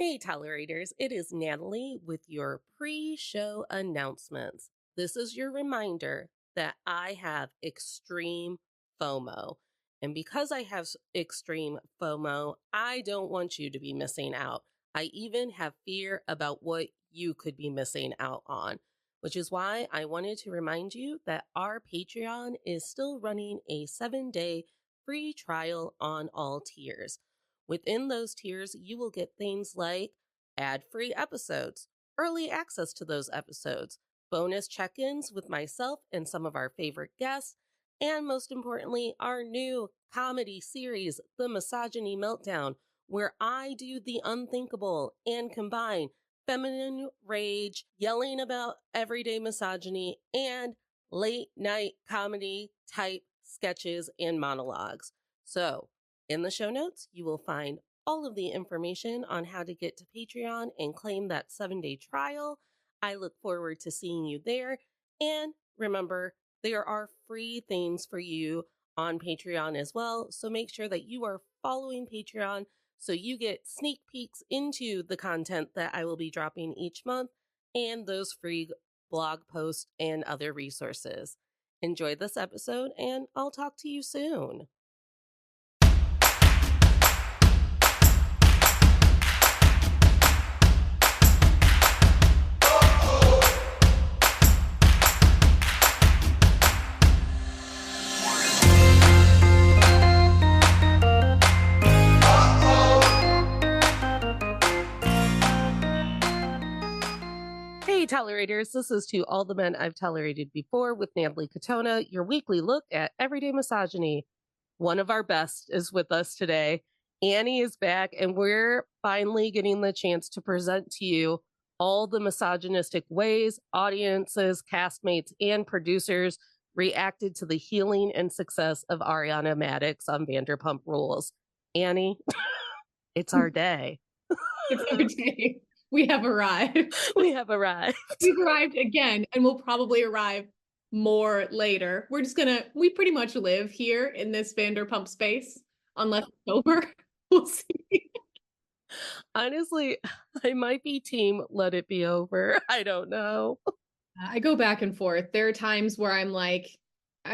Hey, tolerators, it is Natalie with your pre-show announcements. This is your reminder that I have extreme FOMO. And because I have extreme FOMO, I don't want you to be missing out. I even have fear about what you could be missing out on, which is why I wanted to remind you that our Patreon is still running a 7-day free trial on all tiers. Within those tiers, you will get things like ad-free episodes, early access to those episodes, bonus check-ins with myself and some of our favorite guests, and most importantly, our new comedy series, The Misogyny Meltdown, where I do the unthinkable and combine feminine rage, yelling about everyday misogyny, and late night comedy type sketches and monologues. So, in the show notes, you will find all of the information on how to get to Patreon and claim that 7-day trial. I look forward to seeing you there. And remember, there are free things for you on Patreon as well. So make sure that you are following Patreon so you get sneak peeks into the content that I will be dropping each month and those free blog posts and other resources. Enjoy this episode, and I'll talk to you soon. Hey, tolerators, this is To All the Men I've Tolerated Before with Natalie Katona, your weekly look at everyday misogyny. One of our best is with us today. Annie is back, and we're finally getting the chance to present to you all the misogynistic ways audiences, castmates, and producers reacted to the healing and success of Ariana Madix on Vanderpump Rules. Annie, it's our day. It's our day. We have arrived. We have arrived. We've arrived again, and we'll probably arrive more later. We pretty much live here in this Vanderpump space, unless it's over. We'll see. Honestly, I might be team let it be over. I don't know. I go back and forth. There are times where I'm like,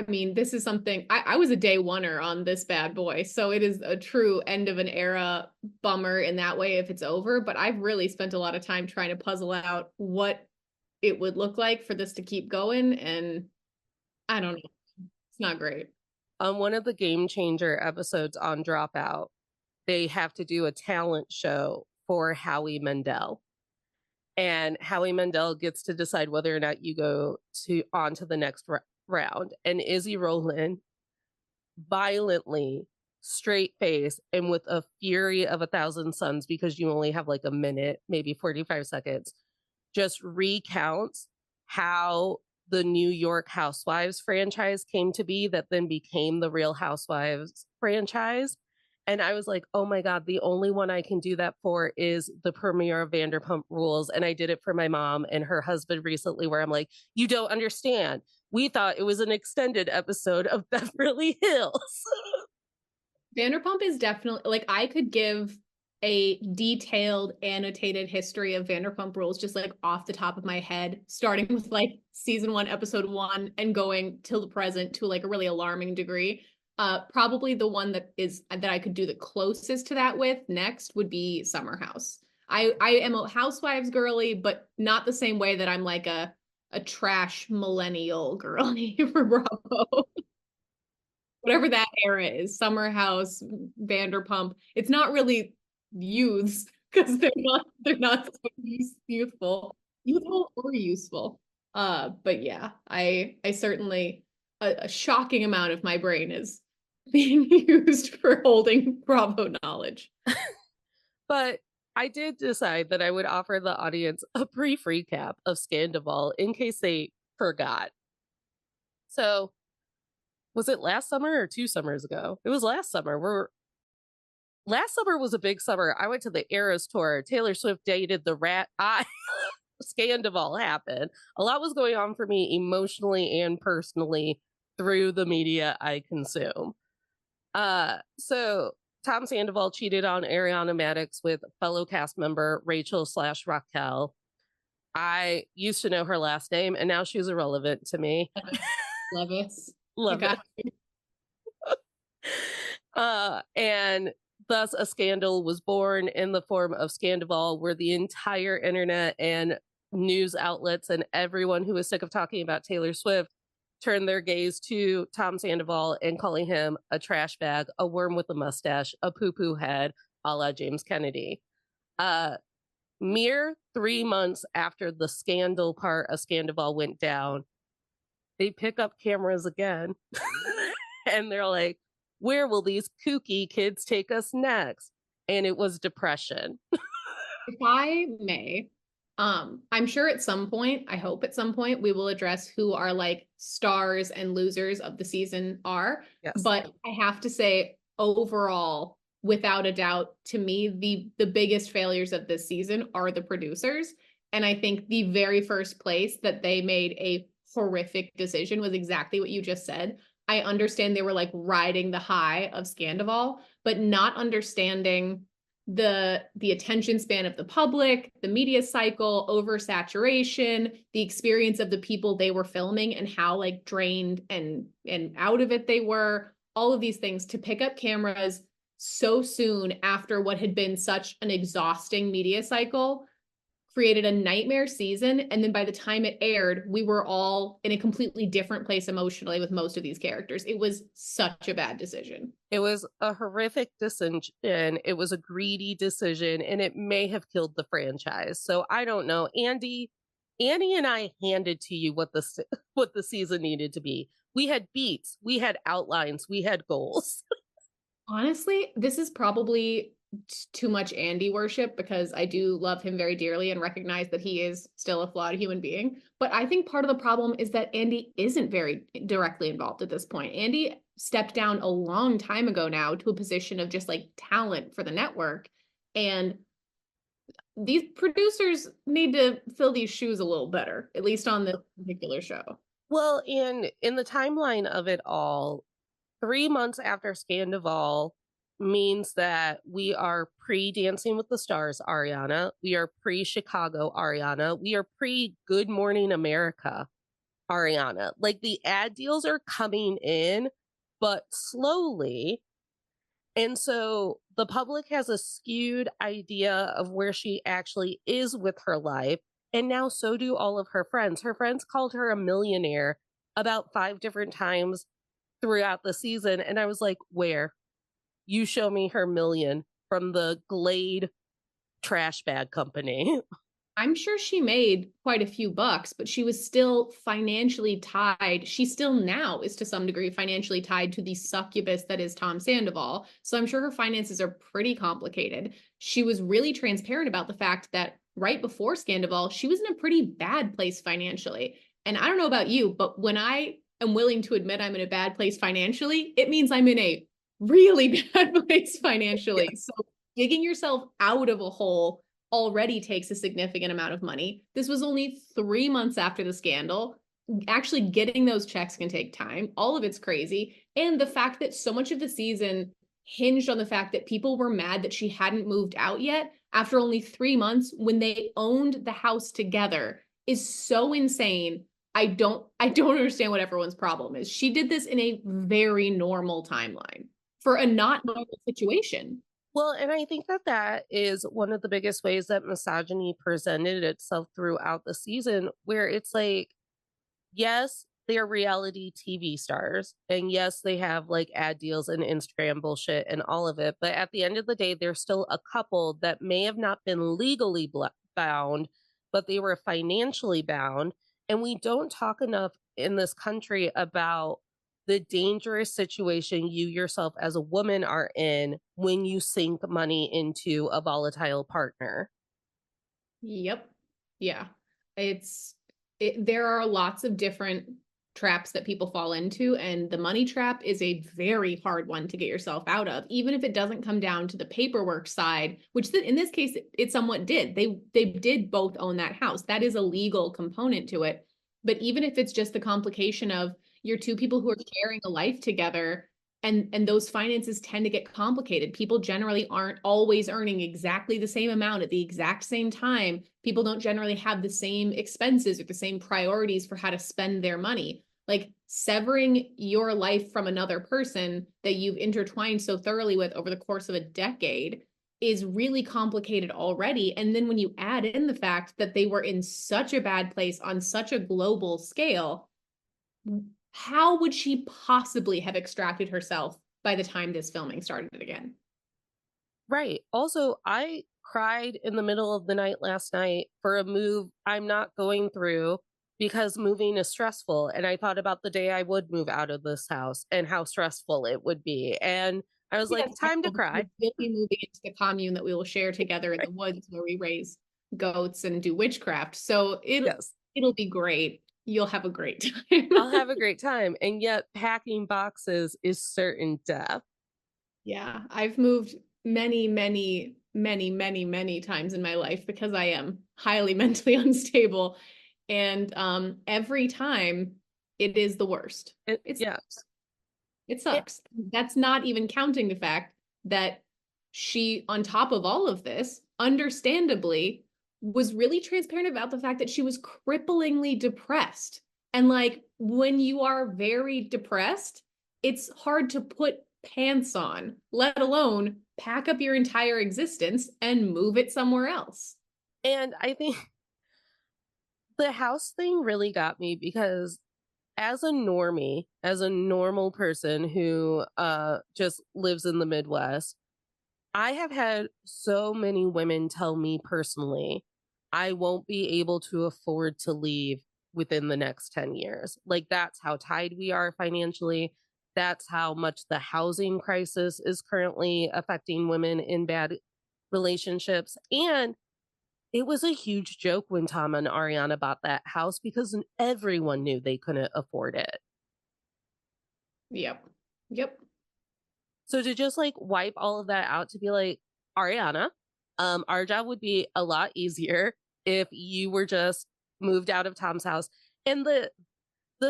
this is something I was a day oneer on this bad boy, so it is a true end of an era bummer in that way if it's over. But I've really spent a lot of time trying to puzzle out what it would look like for this to keep going, and I don't know. It's not great. On one of the Game Changer episodes on Dropout, they have to do a talent show for Howie Mandel. And Howie Mandel gets to decide whether or not you go on to the next round. And Izzy Rowland violently, straight face, and with a fury of 1,000 suns, because you only have like a minute, maybe 45 seconds, just recounts how the New York Housewives franchise came to be, that then became the Real Housewives franchise. And I was like, oh my God, the only one I can do that for is the premiere of Vanderpump Rules. And I did it for my mom and her husband recently, where I'm like, you don't understand. We thought it was an extended episode of Beverly Hills. Vanderpump is definitely, like, I could give a detailed annotated history of Vanderpump Rules just like off the top of my head, starting with like season 1, episode 1, and going till the present to like a really alarming degree. Probably the one that I could do the closest to that with next would be Summer House. I am a Housewives girly, but not the same way that I'm like a trash millennial girly for Bravo. Whatever that era is, Summer House, Vanderpump. It's not really youths because they're not so youthful or useful. But yeah, I certainly a shocking amount of my brain is being used for holding Bravo knowledge. But I did decide that I would offer the audience a brief recap of Sandoval in case they forgot. So, was it last summer or 2 summers ago? It was last summer. Last summer was a big summer. I went to the Eras tour. Taylor Swift dated the rat. Sandoval happened. A lot was going on for me emotionally and personally through the media I consume. So Tom Sandoval cheated on Ariana Madix with fellow cast member Rachel/Raquel. I used to know her last name, and now she's irrelevant to me. Levis. Love it. And thus a scandal was born in the form of Sandoval, where the entire internet and news outlets and everyone who was sick of talking about Taylor Swift turned their gaze to Tom Sandoval and calling him a trash bag, a worm with a mustache, a poo-poo head, a la James Kennedy. Mere 3 months after the scandal part of Sandoval went down, they pick up cameras again and they're like, where will these kooky kids take us next? And it was depression. If I may, I'm sure at some point, I hope at some point, we will address who our like stars and losers of the season are. Yes. But I have to say, overall, without a doubt, to me, the biggest failures of this season are the producers. And I think the very first place that they made a horrific decision was exactly what you just said. I understand they were like riding the high of Sandoval, but not understanding the attention span of the public, the media cycle, oversaturation, the experience of the people they were filming and how like drained and out of it they were, all of these things to pick up cameras so soon after what had been such an exhausting media cycle created a nightmare season. And then by the time it aired, we were all in a completely different place emotionally with most of these characters. It was such a bad decision. It was a horrific decision. It was a greedy decision, and it may have killed the franchise. So I don't know. Annie and I handed to you what the season needed to be. We had beats, we had outlines, we had goals. Honestly, this is probably too much Andy worship because I do love him very dearly and recognize that he is still a flawed human being. But I think part of the problem is that Andy isn't very directly involved at this point. Andy stepped down a long time ago now to a position of just like talent for the network. And these producers need to fill these shoes a little better, at least on this particular show. Well, in the timeline of it all, 3 months after Sandoval means that we are pre-Dancing with the Stars, Ariana. We are pre-Chicago, Ariana. We are pre-Good Morning America, Ariana. Like the ad deals are coming in, but slowly. And so the public has a skewed idea of where she actually is with her life. And now so do all of her friends. Her friends called her a millionaire about 5 different times throughout the season. And I was like, where? You show me her million from the Glade trash bag company. I'm sure she made quite a few bucks, but she was still financially tied. She still now is to some degree financially tied to the succubus that is Tom Sandoval. So I'm sure her finances are pretty complicated. She was really transparent about the fact that right before Sandoval, she was in a pretty bad place financially. And I don't know about you, but when I am willing to admit I'm in a bad place financially, it means I'm in a really bad place financially. Yeah. So digging yourself out of a hole already takes a significant amount of money. This was only 3 months after the scandal. Actually getting those checks can take time. All of it's crazy. And the fact that so much of the season hinged on the fact that people were mad that she hadn't moved out yet after only 3 months when they owned the house together is so insane. I don't understand what everyone's problem is. She did this in a very normal timeline for a not normal situation. Well, and I think that is one of the biggest ways that misogyny presented itself throughout the season, where it's like, yes, they're reality TV stars, and yes, they have like ad deals and Instagram bullshit and all of it, but at the end of the day, they're still a couple that may have not been legally bound, but they were financially bound. And we don't talk enough in this country about the dangerous situation you yourself as a woman are in when you sink money into a volatile partner. Yep. Yeah. There are lots of different traps that people fall into, and the money trap is a very hard one to get yourself out of, even if it doesn't come down to the paperwork side, which in this case, it somewhat did. They did both own that house. That is a legal component to it. But even if it's just the complication of you're two people who are sharing a life together And those finances tend to get complicated. People generally aren't always earning exactly the same amount at the exact same time. People don't generally have the same expenses or the same priorities for how to spend their money. Like severing your life from another person that you've intertwined so thoroughly with over the course of a decade is really complicated already. And then when you add in the fact that they were in such a bad place on such a global scale, how would she possibly have extracted herself by the time this filming started again? Right. Also, I cried in the middle of the night last night for a move I'm not going through because moving is stressful. And I thought about the day I would move out of this house and how stressful it would be. And I was Yeah, like, that's time to helpful cry. because we'll be moving into the commune that we will share together in Right. the woods where we raise goats and do witchcraft. So Yes. it'll be great. You'll have a great time. I'll have a great time. And yet, packing boxes is certain death. Yeah, I've moved many times in my life because I am highly mentally unstable. And every time it is the worst. It's Yeah. it It, sucks. That's not even counting the fact that she, on top of all of this, understandably was really transparent about the fact that she was cripplingly depressed. And like when you are very depressed, it's hard to put pants on, let alone pack up your entire existence and move it somewhere else. and I think the house thing really got me because as a normie, as a normal person who just lives in the Midwest, I have had so many women tell me personally, I won't be able to afford to leave within the next 10 years. Like, that's how tied we are financially. That's how much the housing crisis is currently affecting women in bad relationships. And it was a huge joke when Tom and Ariana bought that house because everyone knew they couldn't afford it. Yep. Yep. So to just like wipe all of that out to be like, Ariana, our job would be a lot easier if you were just moved out of Tom's house. And the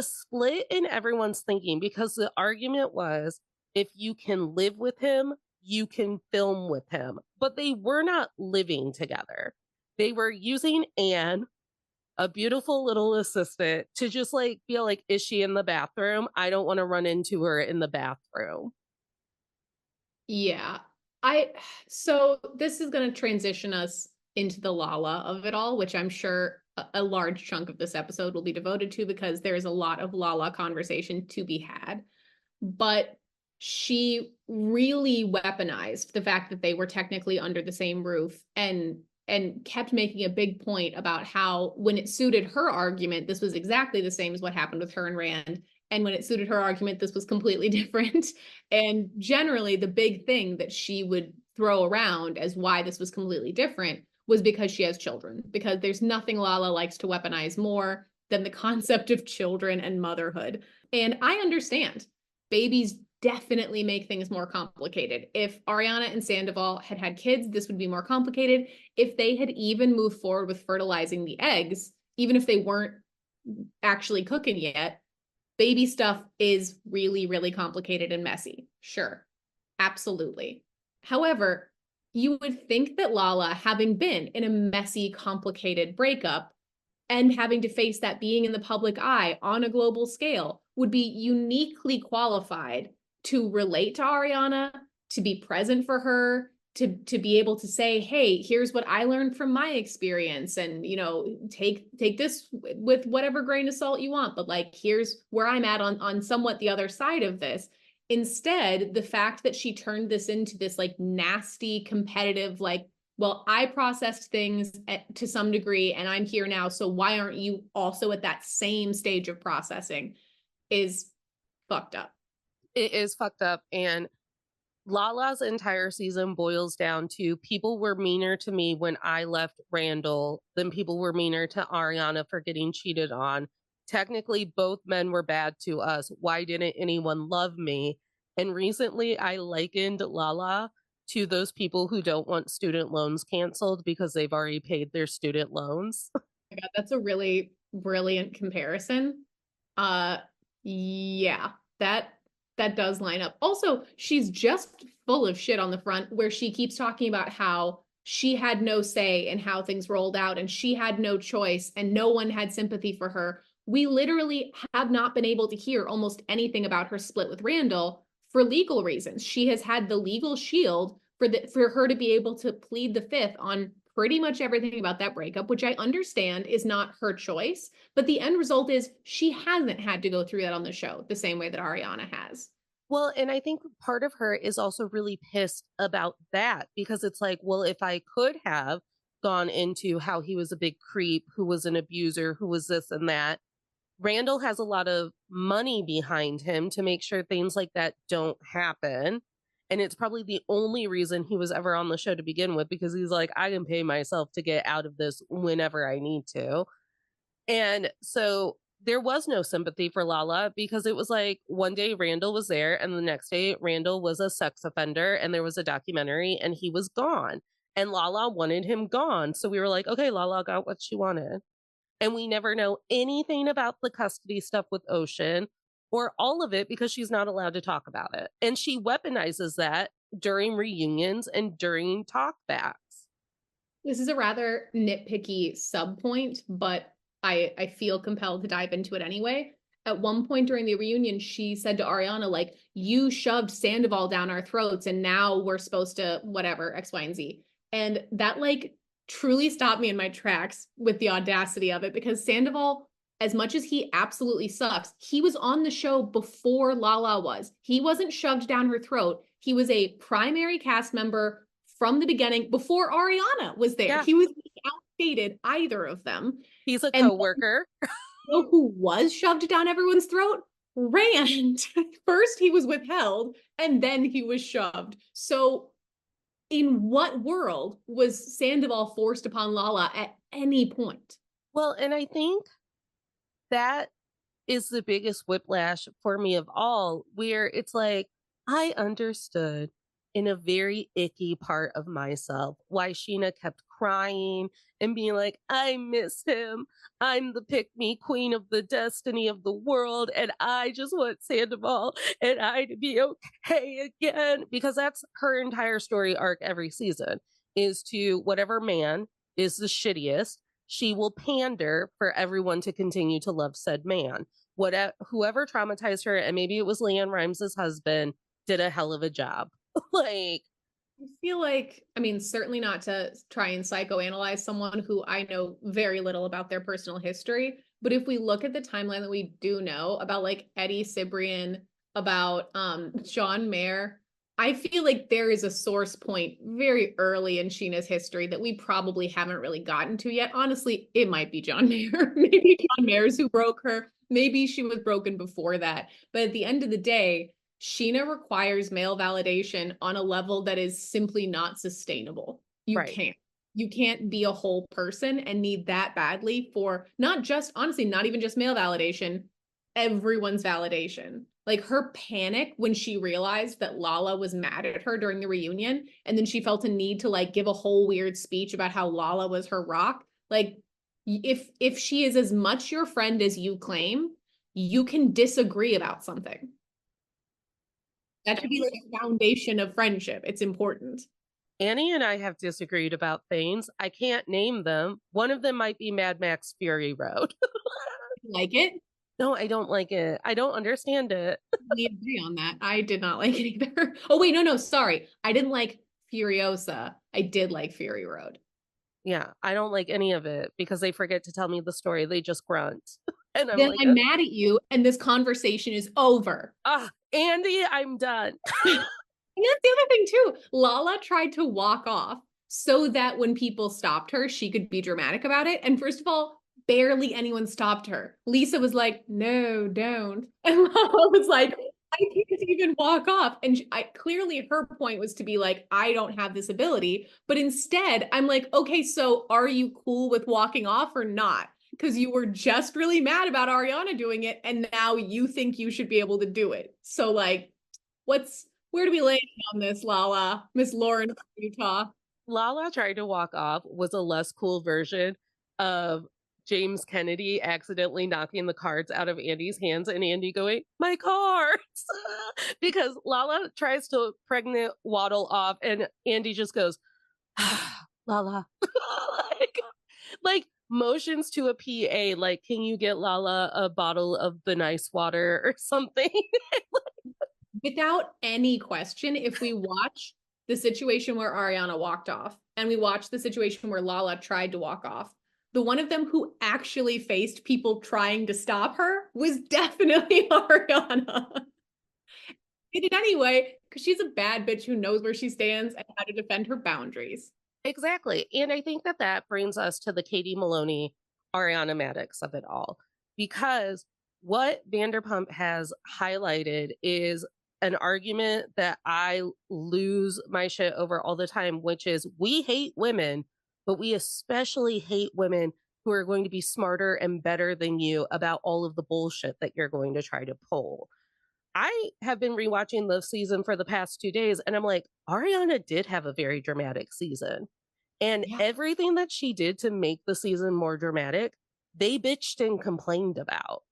split in everyone's thinking, because the argument was if you can live with him, you can film with him. But they were not living together. They were using Anne, a beautiful little assistant, to just like feel like, is she in the bathroom? I don't want to run into her in the bathroom. Yeah. I so this is going to transition us into the Lala of it all, which I'm sure a large chunk of this episode will be devoted to because there is a lot of Lala conversation to be had. But she really weaponized the fact that they were technically under the same roof and kept making a big point about how when it suited her argument, this was exactly the same as what happened with her and Rand. And when it suited her argument, this was completely different. And generally, the big thing that she would throw around as why this was completely different was because she has children, because there's nothing Lala likes to weaponize more than the concept of children and motherhood. And I understand babies definitely make things more complicated. If Ariana and Sandoval had had kids, this would be more complicated. If they had even moved forward with fertilizing the eggs, even if they weren't actually cooking yet, baby stuff is really, really complicated and messy. Sure, absolutely. However, you would think that Lala, having been in a messy, complicated breakup, and having to face that being in the public eye on a global scale would be uniquely qualified to relate to Ariana, to be present for her, to be able to say, hey, here's what I learned from my experience, and take this with whatever grain of salt you want, but like here's where I'm at on somewhat the other side of this. Instead, the fact that she turned this into this like nasty competitive, like, well, I processed things to some degree and I'm here now, so why aren't you also at that same stage of processing, is fucked up. It is fucked up. And Lala's entire season boils down to people were meaner to me when I left Randall than people were meaner to Ariana for getting cheated on. Technically, both men were bad to us. Why didn't anyone love me? And recently, I likened Lala to those people who don't want student loans canceled because they've already paid their student loans. Oh my God, that's a really brilliant comparison. Uh, yeah, that That does line up. Also, she's just full of shit on the front where she keeps talking about how she had no say in how things rolled out and she had no choice and no one had sympathy for her. We literally have not been able to hear almost anything about her split with Randall for legal reasons. She has had the legal shield for her to be able to plead the fifth on pretty much everything about that breakup, which I understand is not her choice. But the end result is she hasn't had to go through that on the show the same way that Ariana has. Well, and I think part of her is also really pissed about that because it's like, well, if I could have gone into how he was a big creep, who was an abuser, who was this and that, Randall has a lot of money behind him to make sure things like that don't happen. And it's probably the only reason he was ever on the show to begin with, because he's like, I can pay myself to get out of this whenever I need to. And so there was no sympathy for Lala because it was like one day Randall was there and the next day Randall was a sex offender and there was a documentary and he was gone. And Lala wanted him gone. So we were like, okay, Lala got what she wanted. And we never know anything about the custody stuff with Ocean or all of it because she's not allowed to talk about it. And she weaponizes that during reunions and during talkbacks. This is a rather nitpicky sub point, but I feel compelled to dive into it anyway. At one point during the reunion, she said to Ariana, like, you shoved Sandoval down our throats and now we're supposed to whatever, X, Y, and Z. And that like truly stopped me in my tracks with the audacity of it because Sandoval, as much as he absolutely sucks, he was on the show before Lala was. He wasn't shoved down her throat. He was a primary cast member from the beginning before Ariana was there. Yeah. He was outdated either of them. He's a And coworker. you know who was shoved down everyone's throat? Rand. First he was withheld and then he was shoved. So in what world was Sandoval forced upon Lala at any point? Well, and I think that is the biggest whiplash for me of all, where it's like, I understood in a very icky part of myself why Sheena kept crying and being like, I miss him. I'm the pick me queen of the destiny of the world. And I just want Sandoval and I to be okay again. Because that's her entire story arc every season, is to whatever man is the shittiest, she will pander for everyone to continue to love said man. Whoever traumatized her, and maybe it was Leanne Rimes' husband, did a hell of a job. Like, I feel like, I mean, certainly not to try and psychoanalyze someone who I know very little about their personal history, but if we look at the timeline that we do know about like Eddie Cibrian, about John Mayer, I feel like there is a source point very early in Sheena's history that we probably haven't really gotten to yet. Honestly, it might be John Mayer. Maybe John Mayer's who broke her. Maybe she was broken before that. But at the end of the day, Sheena requires male validation on a level that is simply not sustainable. You right. can't. You can't be a whole person and need that badly for not just, honestly, not even just male validation, everyone's validation. Like her panic when she realized that Lala was mad at her during the reunion, and then she felt a need to like give a whole weird speech about how Lala was her rock. Like if she is as much your friend as you claim, you can disagree about something. That should be like a foundation of friendship. It's important. Annie and I have disagreed about things. I can't name them. One of them might be Mad Max Fury Road. Like it? No, I don't like it. I don't understand it. We agree on that. I did not like it either. Oh, wait, no, sorry. I didn't like Furiosa. I did like Fury Road. Yeah, I don't like any of it because they forget to tell me the story. They just grunt. And I'm Then like, I'm mad at you, and this conversation is over. Andy, I'm done. And that's the other thing too. Lala tried to walk off so that when people stopped her, she could be dramatic about it. And first of all, barely anyone stopped her. Lisa was like, no, don't. And Lala was like, I can't even walk off. And clearly her point was to be like, I don't have this ability. But instead, I'm like, okay, so are you cool with walking off or not? Because you were just really mad about Ariana doing it, and now you think you should be able to do it. So like, where do we land on this, Lala? Miss Lauren from Utah. Lala tried to walk off was a less cool version of James Kennedy accidentally knocking the cards out of Andy's hands and Andy going, my cards. because Lala tries to pregnant waddle off and Andy just goes, Lala. like, like motions to a PA, like, can you get Lala a bottle of the nice water or something? Without any question, if we watch the situation where Ariana walked off and we watch the situation where Lala tried to walk off, the one of them who actually faced people trying to stop her was definitely Ariana. Did it anyway, because she's a bad bitch who knows where she stands and how to defend her boundaries. Exactly. And I think that that brings us to the Katie Maloney, Ariana Madix of it all. Because what Vanderpump has highlighted is an argument that I lose my shit over all the time, which is we hate women, but we especially hate women who are going to be smarter and better than you about all of the bullshit that you're going to try to pull. I have been rewatching the season for the past 2 days, and I'm like, Ariana did have a very dramatic season. And Yeah. everything that she did to make the season more dramatic, they bitched and complained about.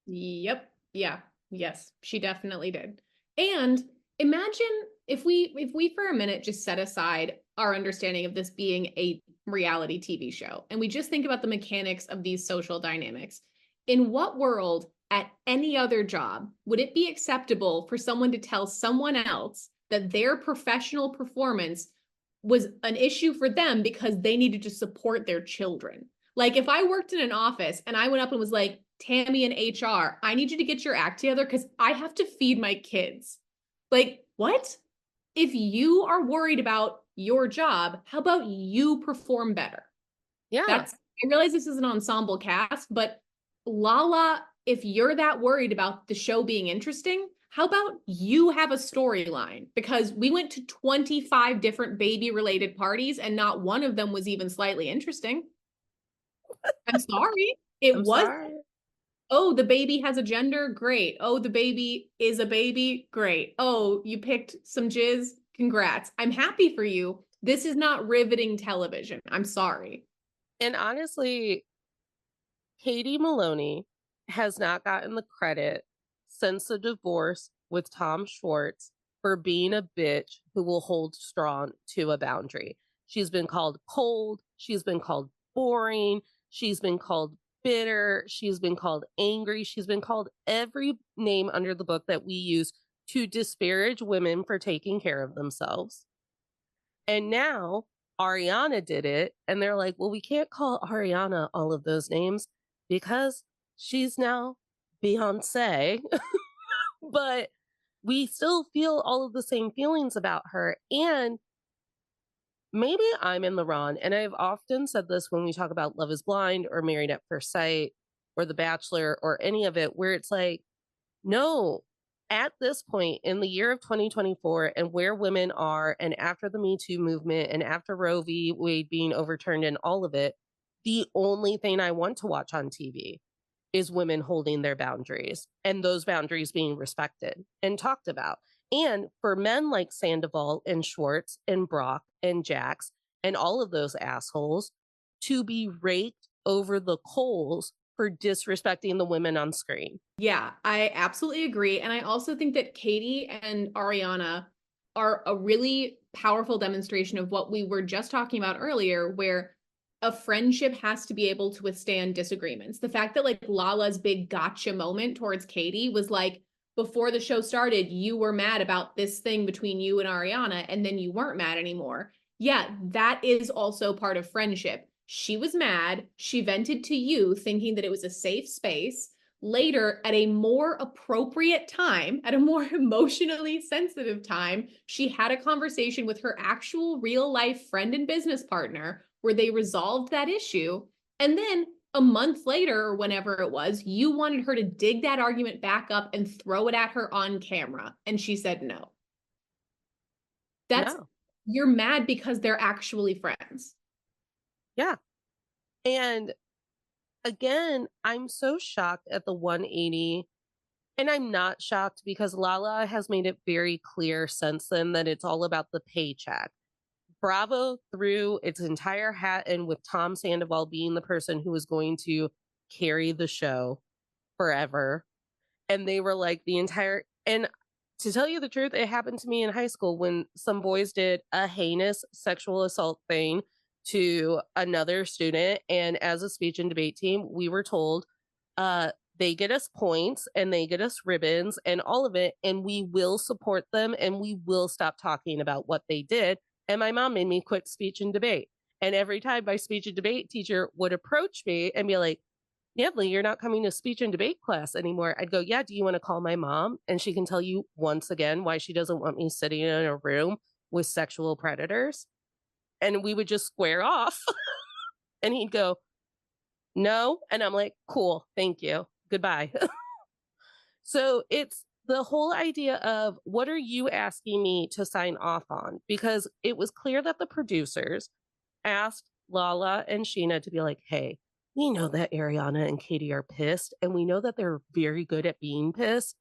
Yep. Yeah. Yes, she definitely did. And imagine if we for a minute just set aside our understanding of this being a reality TV show and we just think about the mechanics of these social dynamics. In what world at any other job would it be acceptable for someone to tell someone else that their professional performance was an issue for them because they needed to support their children? Like if I worked in an office and I went up and was like, Tammy in HR, I need you to get your act together because I have to feed my kids. Like, what? If you are worried about your job, how about you perform better? Yeah. I realize this is an ensemble cast, but Lala, if you're that worried about the show being interesting, how about you have a storyline? Because we went to 25 different baby related parties and not one of them was even slightly interesting. I'm sorry. It I'm was. sorry. Oh, the baby has a gender? Great. Oh, the baby is a baby? Great. Oh, you picked some jizz? Congrats. I'm happy for you. This is not riveting television. I'm sorry. And honestly, Katie Maloney has not gotten the credit since the divorce with Tom Schwartz for being a bitch who will hold strong to a boundary. She's been called cold. She's been called boring. She's been called bitter. She's been called angry. She's been called every name under the book that we use to disparage women for taking care of themselves. And now Ariana did it. And they're like, well, we can't call Ariana all of those names because she's now Beyonce. But we still feel all of the same feelings about her. And maybe I'm in the wrong. And I've often said this when we talk about Love is Blind or Married at First Sight or The Bachelor or any of it, where it's like, no, at this point in the year of 2024 and where women are, and after the Me Too movement and after Roe v. Wade being overturned and all of it, the only thing I want to watch on TV is women holding their boundaries and those boundaries being respected and talked about. And for men like Sandoval and Schwartz and Brock and Jax and all of those assholes to be raked over the coals for disrespecting the women on screen. Yeah, I absolutely agree. And I also think that Katie and Ariana are a really powerful demonstration of what we were just talking about earlier, where a friendship has to be able to withstand disagreements. The fact that like Lala's big gotcha moment towards Katie was like, before the show started, you were mad about this thing between you and Ariana, and then you weren't mad anymore. Yeah, that is also part of friendship. She was mad. She vented to you thinking that it was a safe space. Later, at a more appropriate time, at a more emotionally sensitive time, she had a conversation with her actual real life friend and business partner where they resolved that issue. And then a month later, or whenever it was, you wanted her to dig that argument back up and throw it at her on camera. And she said no. That's, No. you're mad because they're actually friends. Yeah. And again, I'm so shocked at the 180. And I'm not shocked because Lala has made it very clear since then that it's all about the paycheck. Bravo threw its entire hat in with Tom Sandoval being the person who was going to carry the show forever. And they were like the entire, and To tell you the truth, it happened to me in high school when some boys did a heinous sexual assault thing to another student. And as a speech and debate team, we were told uh, they get us points and they get us ribbons and all of it. And we will support them and we will stop talking about what they did. And my mom made me quit speech and debate. And every time my speech and debate teacher would approach me and be like, Natalie, you're not coming to speech and debate class anymore. I'd go, yeah, do you want to call my mom? And she can tell you once again why she doesn't want me sitting in a room with sexual predators. And we would just square off. And he'd go, no. And I'm like, cool, thank you. Goodbye. So it's the whole idea of what are you asking me to sign off on? Because it was clear that the producers asked Lala and Sheena to be like, hey, we know that Ariana and Katie are pissed, and we know that they're very good at being pissed.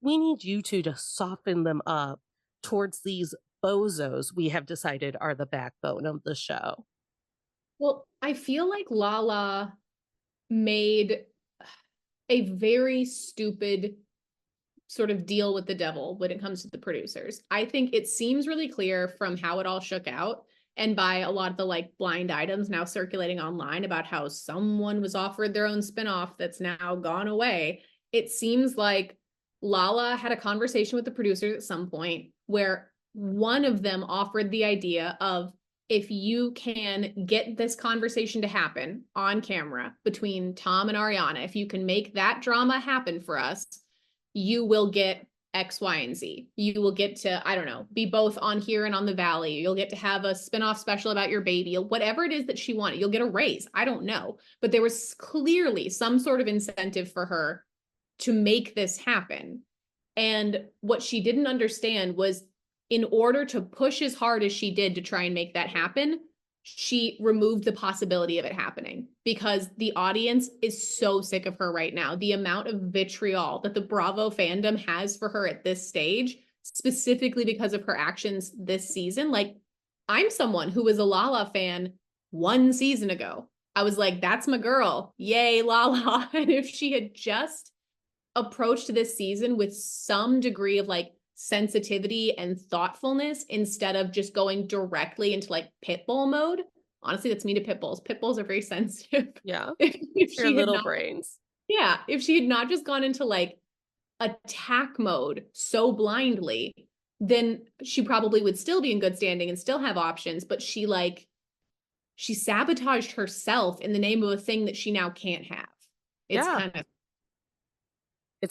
We need you two to soften them up towards these bozos we have decided are the backbone of the show. Well, I feel like Lala made a very stupid sort of deal with the devil when it comes to the producers. I think it seems really clear from how it all shook out and by a lot of the like blind items now circulating online about how someone was offered their own spinoff that's now gone away. It seems like Lala had a conversation with the producers at some point where one of them offered the idea of, if you can get this conversation to happen on camera between Tom and Ariana, if you can make that drama happen for us, you will get X, Y, and Z. You will get to, I don't know, be both on here and on the Valley. You'll get to have a spinoff special about your baby, whatever it is that she wanted. You'll get a raise. I don't know. But there was clearly some sort of incentive for her to make this happen. And what she didn't understand was, in order to push as hard as she did to try and make that happen, she removed the possibility of it happening because the audience is so sick of her right now. The amount of vitriol that the Bravo fandom has for her at this stage, specifically because of her actions this season. Like, I'm someone who was a Lala fan 1 season ago. I was like, that's my girl. Yay, Lala. And if she had just approached this season with some degree of like sensitivity and thoughtfulness instead of just going directly into like pitbull mode. Honestly, that's me to pitbulls. Pitbulls are very sensitive. Yeah. If Your she had little not, brains. yeah, if she had not just gone into like attack mode so blindly, then she probably would still be in good standing and still have options. But she sabotaged herself in the name of a thing that she now can't have. It's Yeah.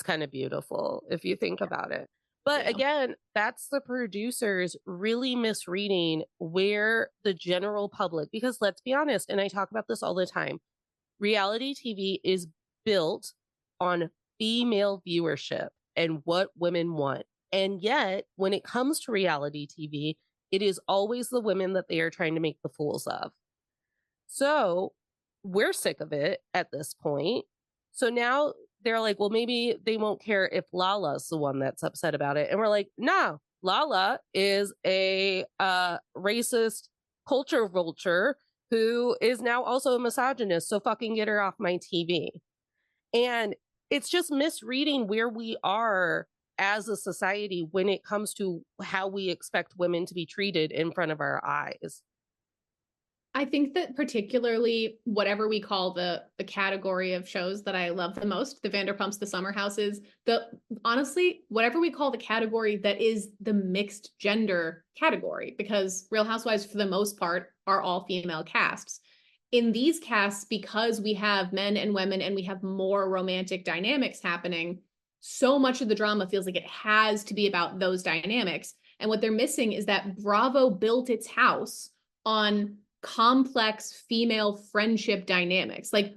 kind of beautiful if you think about it. But yeah. again, that's the producers really misreading where the general public, because let's be honest, and I talk about this all the time, reality TV is built on female viewership and what women want. And yet, when it comes to reality TV, it is always the women that they are trying to make the fools of. So we're sick of it at this point. So now they're like, well, maybe they won't care if Lala's the one that's upset about it. And we're like, no, Lala is a racist culture vulture who is now also a misogynist. So fucking get her off my TV. And it's just misreading where we are as a society when it comes to how we expect women to be treated in front of our eyes. I think that particularly whatever we call the category of shows that I love the most, the Vanderpumps, the Summer Houses, honestly, whatever we call the category that is the mixed gender category, because Real Housewives for the most part are all female casts. In these casts, because we have men and women and we have more romantic dynamics happening, so much of the drama feels like it has to be about those dynamics. And what they're missing is that Bravo built its house on complex female friendship dynamics. Like,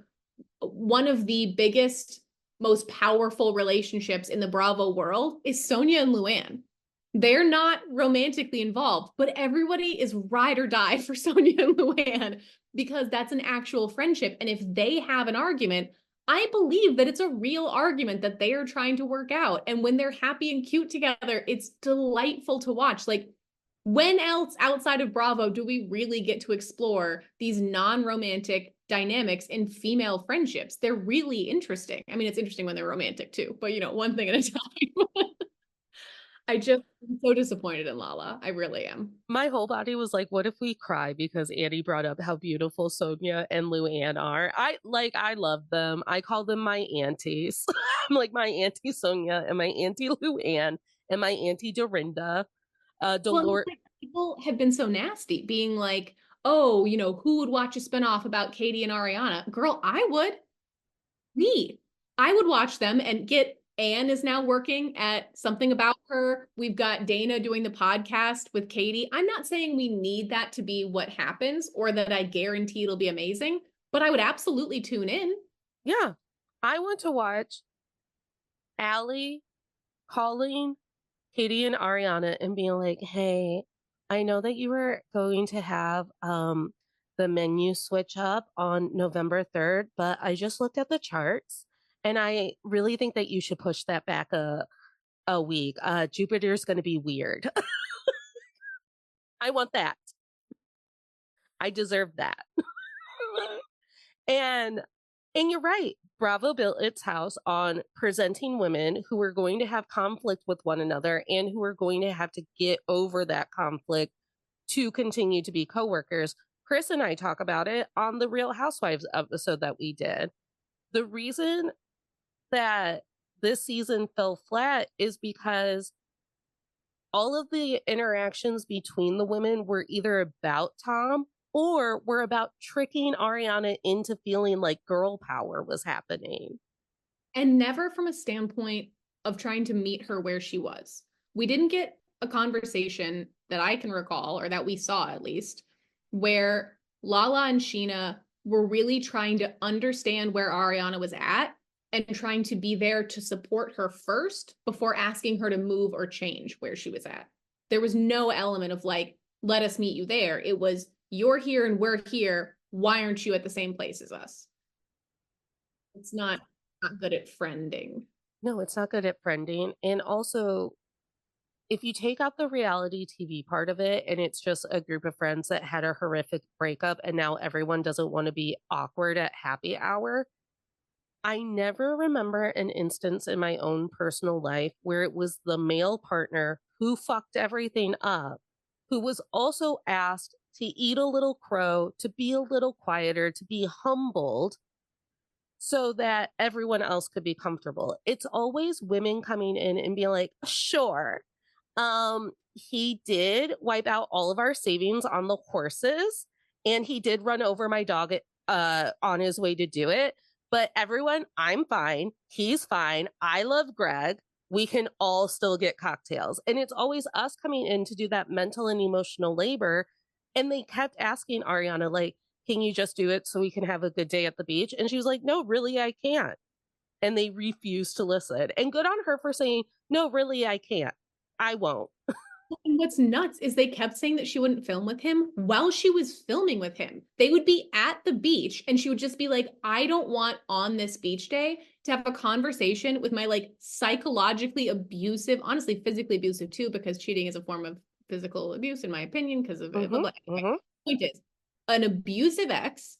one of the biggest, most powerful relationships in the Bravo world is Sonia and Luann. They're not romantically involved, but everybody is ride or die for Sonia and Luann because that's an actual friendship. And if they have an argument, I believe that it's a real argument that they are trying to work out. And when they're happy and cute together, it's delightful to watch. Like, when else outside of Bravo do we really get to explore these non-romantic dynamics in female friendships? They're really interesting. I mean, it's interesting when they're romantic too, but one thing at a time. I'm so disappointed in Lala. I really am. My whole body was like, what if we cry because Annie brought up how beautiful Sonia and Luann are? I love them. I call them my aunties. I'm like my auntie Sonia and my auntie Luann and my auntie Dorinda. Well, Dolores. like, people have been so nasty, being like, oh, who would watch a spinoff about Katie and Ariana? Girl, I would. Me. I would watch them and get Anne is now working at something about her. We've got Dana doing the podcast with Katie. I'm not saying we need that to be what happens or that I guarantee it'll be amazing, but I would absolutely tune in. Yeah. I want to watch Allie calling Katie and Ariana and being like, hey, I know that you were going to have the menu switch up on November 3rd, but I just looked at the charts and I really think that you should push that back a week. Jupiter's going to be weird. I want that. I deserve that. and and you're right. Bravo built its house on presenting women who are going to have conflict with one another and who are going to have to get over that conflict to continue to be coworkers. Chris and I talk about it on the Real Housewives episode that we did. The reason that this season fell flat is because all of the interactions between the women were either about Tom or were about tricking Ariana into feeling like girl power was happening. And never from a standpoint of trying to meet her where she was. We didn't get a conversation that I can recall, or that we saw at least, where Lala and Sheena were really trying to understand where Ariana was at and trying to be there to support her first before asking her to move or change where she was at. There was no element of like, let us meet you there. It was, you're here and we're here. Why aren't you at the same place as us? It's not good at friending. No, it's not good at friending. And also, if you take out the reality TV part of it and it's just a group of friends that had a horrific breakup and now everyone doesn't want to be awkward at happy hour, I never remember an instance in my own personal life where it was the male partner who fucked everything up, who was also asked to eat a little crow, to be a little quieter, to be humbled so that everyone else could be comfortable. It's always women coming in and being like, sure, he did wipe out all of our savings on the horses and he did run over my dog on his way to do it. But everyone, I'm fine. He's fine. I love Greg. We can all still get cocktails. And it's always us coming in to do that mental and emotional labor. And they kept asking Ariana, like, can you just do it so we can have a good day at the beach? And she was like, no, really, I can't. And they refused to listen. And good on her for saying, no, really, I can't. I won't. And what's nuts is they kept saying that she wouldn't film with him while she was filming with him. They would be at the beach and she would just be like, I don't want on this beach day to have a conversation with my like psychologically abusive, honestly, physically abusive too, because cheating is a form of physical abuse, in my opinion, because of it. But point is, an abusive ex.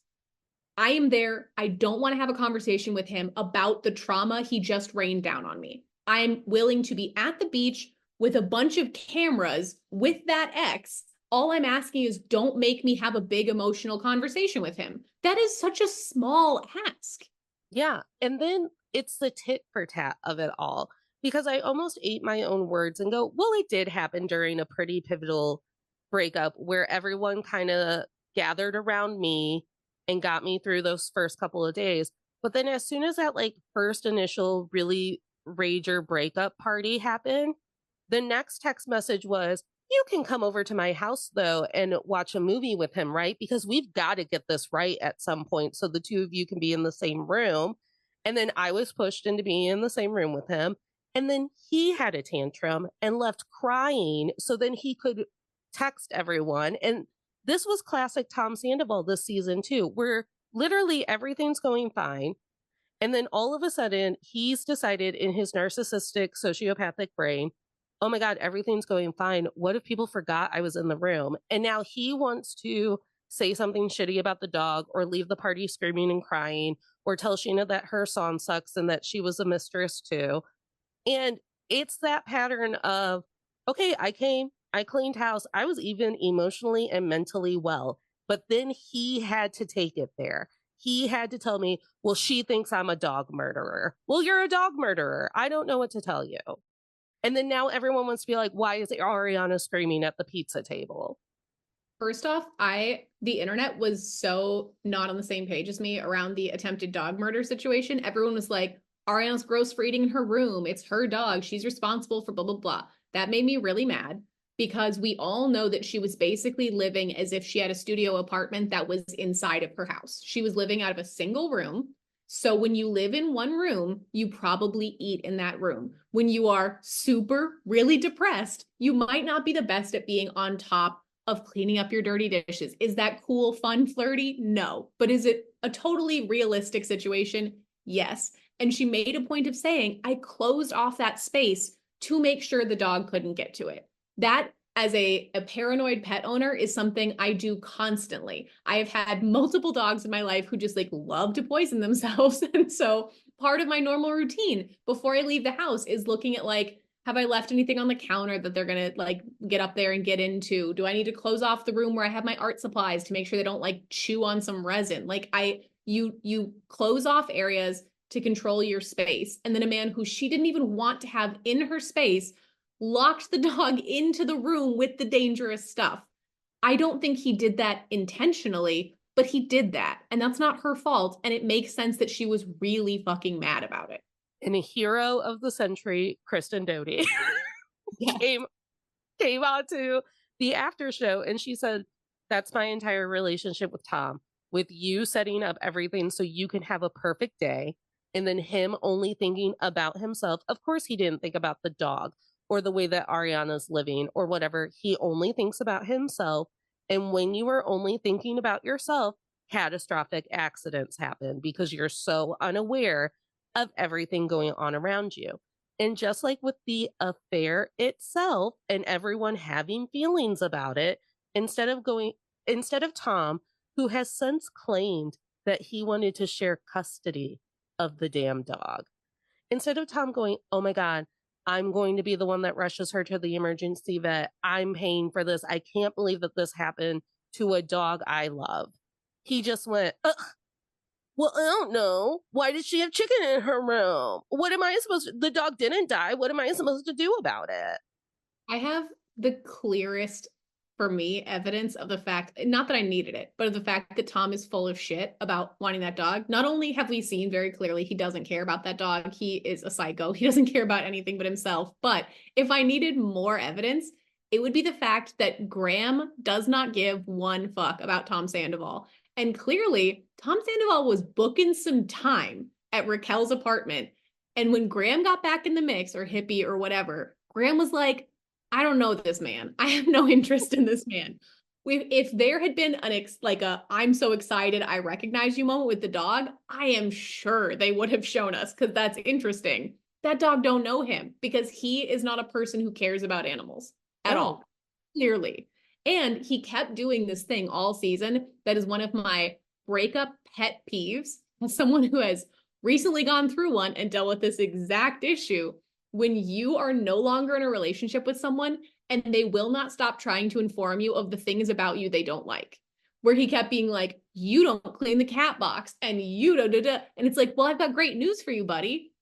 I am there. I don't want to have a conversation with him about the trauma he just rained down on me. I'm willing to be at the beach with a bunch of cameras with that ex. All I'm asking is don't make me have a big emotional conversation with him. That is such a small ask. Yeah. And then it's the tit for tat of it all, because I almost ate my own words and go, well, it did happen during a pretty pivotal breakup where everyone kind of gathered around me and got me through those first couple of days. But then as soon as that like first initial really rager breakup party happened, the next text message was, you can come over to my house though and watch a movie with him, right? Because we've got to get this right at some point so the two of you can be in the same room. And then I was pushed into being in the same room with him. And then he had a tantrum and left crying so then he could text everyone. And this was classic Tom Sandoval this season too, where literally everything's going fine. And then all of a sudden, he's decided in his narcissistic, sociopathic brain, oh my God, everything's going fine. What if people forgot I was in the room? And now he wants to say something shitty about the dog or leave the party screaming and crying or tell Sheena that her song sucks and that she was a mistress too. And it's that pattern of Okay, I came, I cleaned house. I was even emotionally and mentally well. But then he had to take it there. He had to tell me, well, she thinks I'm a dog murderer. Well, you're a dog murderer. I don't know what to tell you. And then now everyone wants to be like, why is Ariana screaming at the pizza table? First off, the internet was so not on the same page as me around the attempted dog murder situation. Everyone was like, Ariana's gross for eating in her room. It's her dog. She's responsible for blah, blah, blah. That made me really mad because we all know that she was basically living as if she had a studio apartment that was inside of her house. She was living out of a single room. So when you live in one room, you probably eat in that room. When you are super, really depressed, you might not be the best at being on top of cleaning up your dirty dishes. Is that cool, fun, flirty? No. But is it a totally realistic situation? Yes. And she made a point of saying, I closed off that space to make sure the dog couldn't get to it. That, as a paranoid pet owner, is something I do constantly. I have had multiple dogs in my life who just like love to poison themselves. And so part of my normal routine before I leave the house is looking at like, have I left anything on the counter that they're going to like get up there and get into? Do I need to close off the room where I have my art supplies to make sure they don't like chew on some resin? Like you close off areas to control your space. And then a man who she didn't even want to have in her space locked the dog into the room with the dangerous stuff. I don't think he did that intentionally, but he did that. And that's not her fault. And it makes sense that she was really fucking mad about it. And a hero of the century, Kristen Doty, Yeah. came on to the after show and she said, that's my entire relationship with Tom, with you setting up everything so you can have a perfect day. And then him only thinking about himself. Of course, he didn't think about the dog or the way that Ariana's living or whatever. He only thinks about himself. And when you are only thinking about yourself, catastrophic accidents happen because you're so unaware of everything going on around you. And just like with the affair itself and everyone having feelings about it, instead of Tom, who has since claimed that he wanted to share custody of the damn dog, instead of Tom going, oh my God, I'm going to be the one that rushes her to the emergency vet. I'm paying for this. I can't believe that this happened to a dog I love. He just went, well, I don't know. Why did she have chicken in her room? What am I supposed to? The dog didn't die. What am I supposed to do about it? I have the clearest, for me, evidence of the fact, not that I needed it, but of the fact that Tom is full of shit about wanting that dog. Not only have we seen very clearly he doesn't care about that dog, he is a psycho. He doesn't care about anything but himself. But if I needed more evidence, it would be the fact that Graham does not give one fuck about Tom Sandoval. And clearly, Tom Sandoval was booking some time at Raquel's apartment. And when Graham got back in the mix, or Hippie or whatever, Graham was like, I don't know this man. I have no interest in this man. If there had been like a I'm so excited I recognize you moment with the dog, I am sure they would have shown us because that's interesting. That dog don't know him because he is not a person who cares about animals at No. all, clearly. And he kept doing this thing all season that is one of my breakup pet peeves. As someone who has recently gone through one and dealt with this exact issue, when you are no longer in a relationship with someone and they will not stop trying to inform you of the things about you they don't like. Where he kept being like, you don't clean the cat box and you da da da. And it's like, well, I've got great news for you, buddy.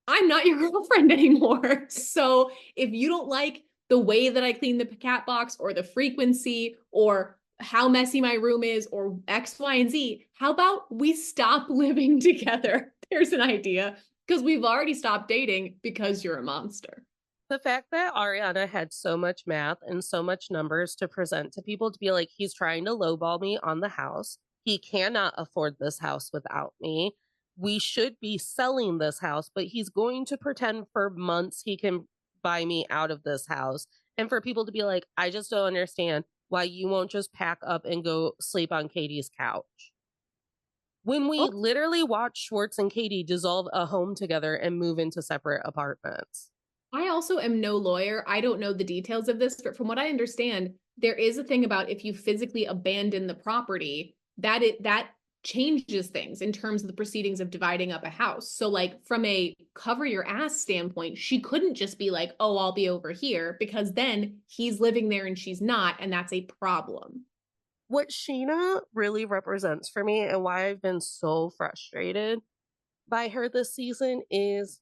I'm not your girlfriend anymore. So if you don't like the way that I clean the cat box or the frequency or how messy my room is or X, Y, and Z, how about we stop living together? There's an idea. Because we've already stopped dating because you're a monster. The fact that Ariana had so much math and so much numbers to present to people to be like, he's trying to lowball me on the house. He cannot afford this house without me. We should be selling this house, but he's going to pretend for months he can buy me out of this house. And for people to be like, I just don't understand why you won't just pack up and go sleep on Katie's couch. When we literally watched Schwartz and Katie dissolve a home together and move into separate apartments. I also am no lawyer. I don't know the details of this, but from what I understand, there is a thing about if you physically abandon the property, that changes things in terms of the proceedings of dividing up a house. So like from a cover your ass standpoint, she couldn't just be like, oh, I'll be over here, because then he's living there and she's not, and that's a problem. What Sheena really represents for me and why I've been so frustrated by her this season is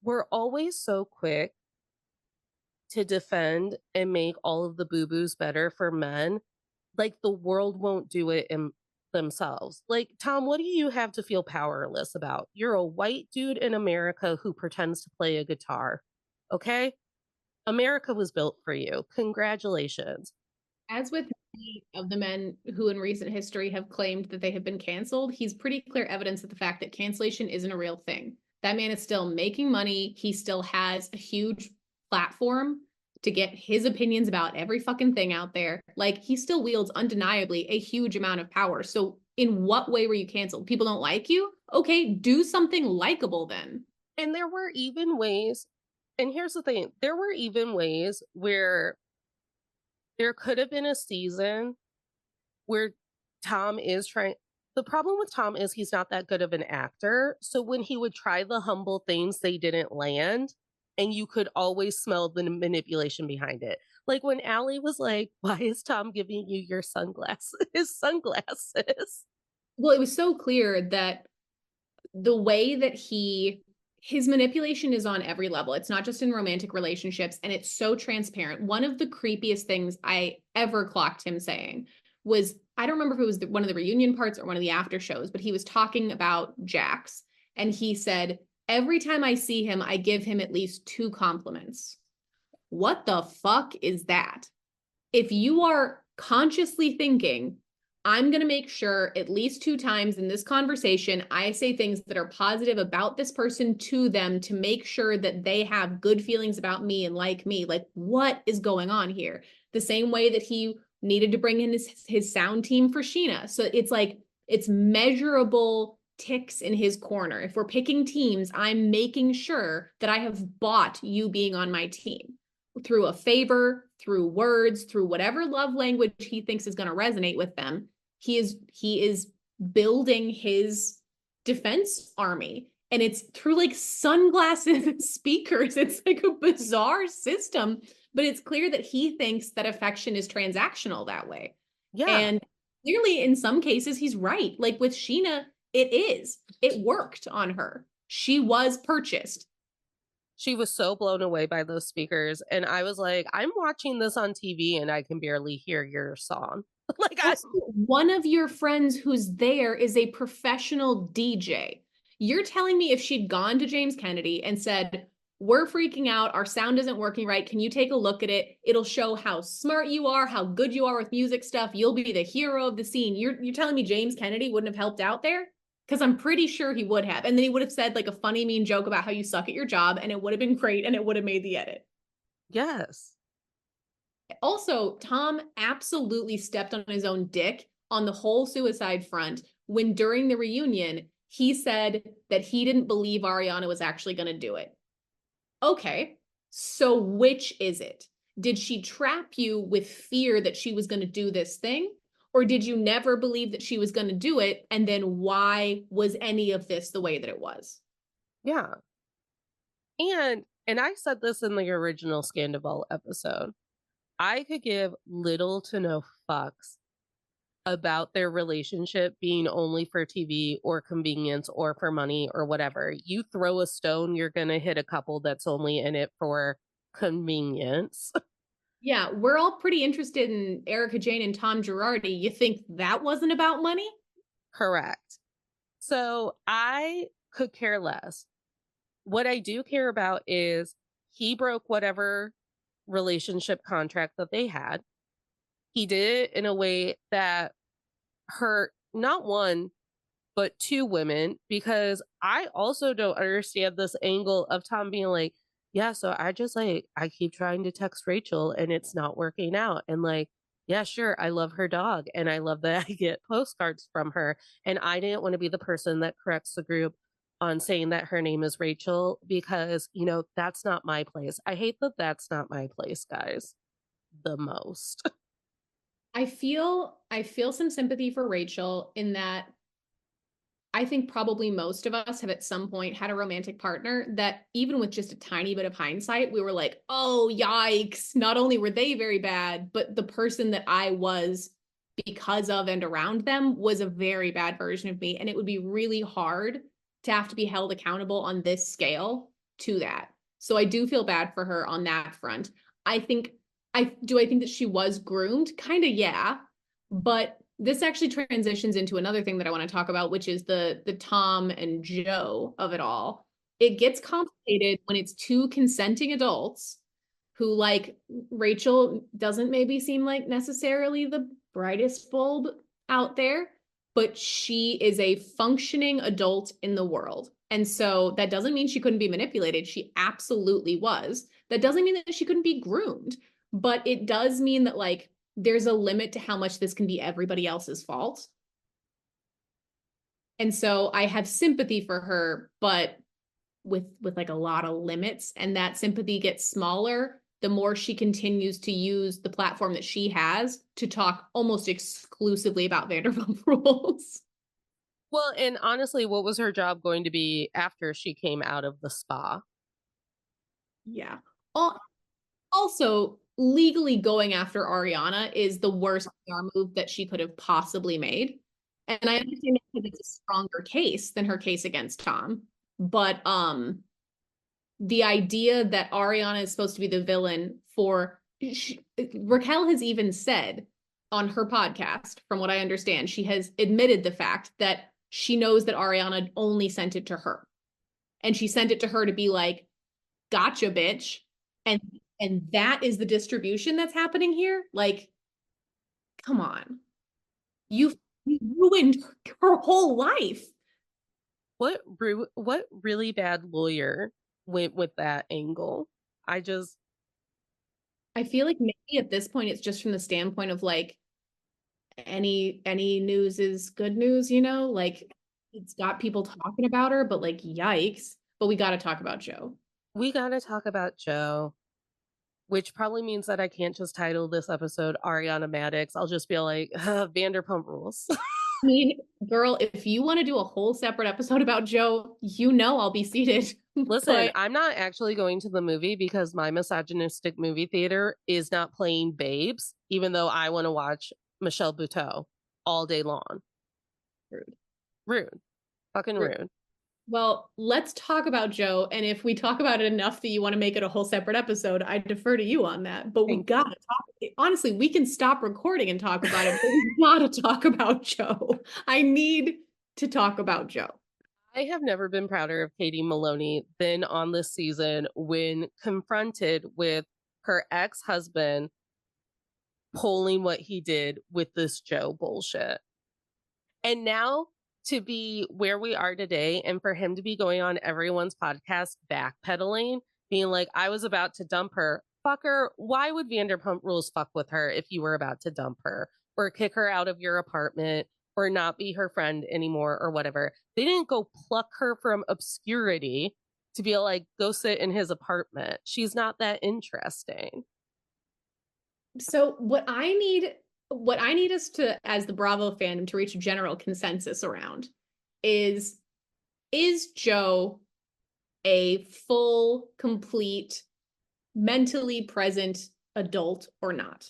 we're always so quick to defend and make all of the boo-boos better for men. Like the world won't do it in themselves. Like, Tom, what do you have to feel powerless about? You're a white dude in America who pretends to play a guitar. Okay? America was built for you. Congratulations. As with many of the men who in recent history have claimed that they have been canceled, he's pretty clear evidence of the fact that cancellation isn't a real thing. That man is still making money. He still has a huge platform to get his opinions about every fucking thing out there. Like, he still wields undeniably a huge amount of power. So in what way were you canceled? People don't like you? Okay, do something likable then. And there were even ways, and here's the thing, there were even ways where there could have been a season where Tom is trying. The problem with Tom is he's not that good of an actor. So when he would try the humble things, they didn't land. And you could always smell the manipulation behind it. Like when Allie was like, why is Tom giving you your sunglasses? His sunglasses. Well, it was so clear that the way that his manipulation is on every level. It's not just in romantic relationships, and it's so transparent. One of the creepiest things I ever clocked him saying was, I don't remember if it was one of the reunion parts or one of the after shows, but he was talking about Jax, and he said, every time I see him, I give him at least 2 compliments. What the fuck is that? If you are consciously thinking, I'm going to make sure at least 2 times in this conversation, I say things that are positive about this person to them to make sure that they have good feelings about me and like me. Like, what is going on here? The same way that he needed to bring in his sound team for Sheena. So it's like, it's measurable ticks in his corner. If we're picking teams, I'm making sure that I have bought you being on my team through a favor, through words, through whatever love language he thinks is going to resonate with them. He is building his defense army, and it's through like sunglasses and speakers. It's like a bizarre system, but it's clear that he thinks that affection is transactional that way. Yeah. And clearly in some cases he's right. Like with Sheena, it worked on her. She was purchased. She was so blown away by those speakers. And I was like, I'm watching this on TV and I can barely hear your song. Like, Also, one of your friends who's there is a professional DJ. You're telling me if she'd gone to James Kennedy and said, we're freaking out, our sound isn't working right, can you take a look at it? It'll show how smart you are, how good you are with music stuff. You'll be the hero of the scene. You're telling me James Kennedy wouldn't have helped out there? Because I'm pretty sure he would have. And then he would have said like a funny, mean joke about how you suck at your job, and it would have been great, and it would have made the edit. yes. Also, Tom absolutely stepped on his own dick on the whole suicide front when during the reunion, he said that he didn't believe Ariana was actually going to do it. Okay, so which is it? Did she trap you with fear that she was going to do this thing? Or did you never believe that she was going to do it? And then why was any of this the way that it was? Yeah. And I said this in the original Sandoval episode. I could give little to no fucks about their relationship being only for TV or convenience or for money or whatever. You throw a stone, you're going to hit a couple that's only in it for convenience. Yeah, we're all pretty interested in Erica Jane and Tom Girardi. You think that wasn't about money? Correct. So I could care less. What I do care about is he broke whatever relationship contract that they had. He did it in a way that hurt not one, but 2 women, because I also don't understand this angle of Tom being like, yeah, so I just like, I keep trying to text Rachel and it's not working out. And like, yeah, sure, I love her dog and I love that I get postcards from her. And I didn't want to be the person that corrects the group on saying that her name is Rachel because, you know, that's not my place. I hate that that's not my place, guys, the most. I feel some sympathy for Rachel in that I think probably most of us have at some point had a romantic partner that even with just a tiny bit of hindsight, we were like, oh, yikes. Not only were they very bad, but the person that I was because of and around them was a very bad version of me. And it would be really hard to have to be held accountable on this scale to that. So I do feel bad for her on that front. I think, I think that she was groomed? Kind of, yeah. But this actually transitions into another thing that I want to talk about, which is the Tom and Joe of it all. It gets complicated when it's two consenting adults who, like, Rachel doesn't maybe seem like necessarily the brightest bulb out there, but she is a functioning adult in the world. And so that doesn't mean she couldn't be manipulated. She absolutely was. That doesn't mean that she couldn't be groomed, but it does mean that, like, there's a limit to how much this can be everybody else's fault. And so I have sympathy for her, but with like a lot of limits, and that sympathy gets smaller the more she continues to use the platform that she has to talk almost exclusively about Vanderpump Rules. Well, and honestly, what was her job going to be after she came out of the spa? Yeah. Also, legally going after Ariana is the worst PR move that she could have possibly made. And I understand that it's a stronger case than her case against Tom. But the idea that Ariana is supposed to be the villain for Raquel has even said on her podcast, from what I understand, she has admitted the fact that she knows that Ariana only sent it to her. And she sent it to her to be like, gotcha, bitch. And that is the distribution that's happening here. Like, come on. You ruined her whole life. What really bad lawyer went with that angle? I feel like maybe at this point it's just from the standpoint of like any news is good news, you know? Like it's got people talking about her, but like yikes. But we got to talk about Joe. we got to talk about Joe, which probably means that I can't just title this episode Ariana Madix. I'll just be like, Vanderpump Rules. I mean, girl, if you want to do a whole separate episode about Joe, you know I'll be seated. Listen, I'm not actually going to the movie because my misogynistic movie theater is not playing Babes, even though I want to watch Michelle Buteau all day long. Rude. Fucking rude. Well, let's talk about Joe. And if we talk about it enough that you want to make it a whole separate episode, I defer to you on that. But we got to talk. Honestly, we can stop recording and talk about it, but we got to talk about Joe. I need to talk about Joe. I have never been prouder of Katie Maloney than on this season when confronted with her ex-husband pulling what he did with this Joe bullshit. And now to be where we are today and for him to be going on everyone's podcast backpedaling, being like, I was about to dump her. Fucker, why would Vanderpump Rules fuck with her if you were about to dump her or kick her out of your apartment or not be her friend anymore or whatever? They didn't go pluck her from obscurity to be like, go sit in his apartment. She's not that interesting. So what I need us to, as the Bravo fandom, to reach a general consensus around is Joe a full, complete, mentally present adult or not?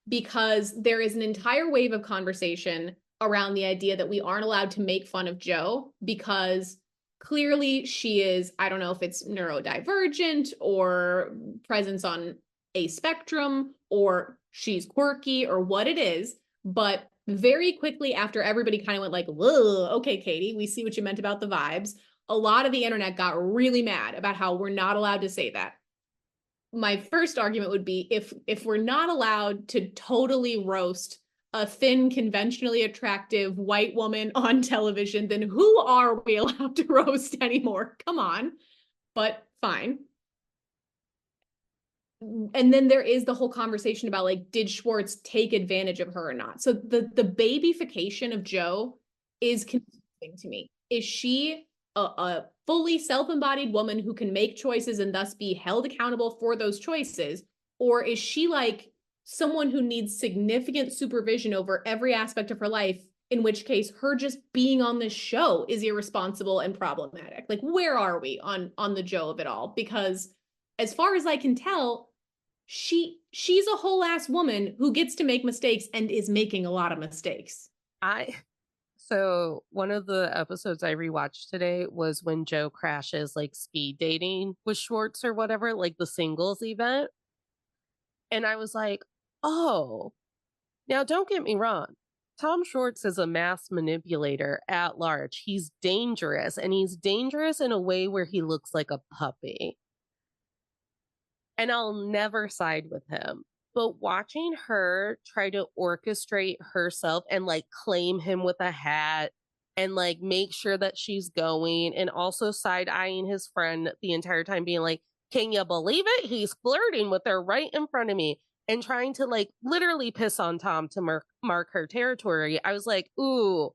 Because there is an entire wave of conversation around the idea that we aren't allowed to make fun of Joe because clearly she is, I don't know if it's neurodivergent or presence on a spectrum or she's quirky or what it is. But very quickly after everybody kind of went like, whoa, okay, Katie, we see what you meant about the vibes. A lot of the internet got really mad about how we're not allowed to say that. My first argument would be if we're not allowed to totally roast a thin, conventionally attractive white woman on television, then who are we allowed to roast anymore? Come on. But fine. And then there is the whole conversation about like, did Schwartz take advantage of her or not? So the babyfication of Joe is confusing to me. Is she a fully self-embodied woman who can make choices and thus be held accountable for those choices? Or is she like someone who needs significant supervision over every aspect of her life, in which case her just being on this show is irresponsible and problematic. Like, where are we on the Joe of it all? Because as far as I can tell, she's a whole ass woman who gets to make mistakes and is making a lot of mistakes. So one of the episodes I rewatched today was when Joe crashes like speed dating with Schwartz or whatever, like the singles event. And I was like, oh, now don't get me wrong. Tom Schwartz is a mass manipulator at large. He's dangerous, and he's dangerous in a way where he looks like a puppy. And I'll never side with him. But watching her try to orchestrate herself and like claim him with a hat and like make sure that she's going, and also side eyeing his friend the entire time, being like, can you believe it? He's flirting with her right in front of me, and trying to like literally piss on Tom to mark her territory. I was like, ooh,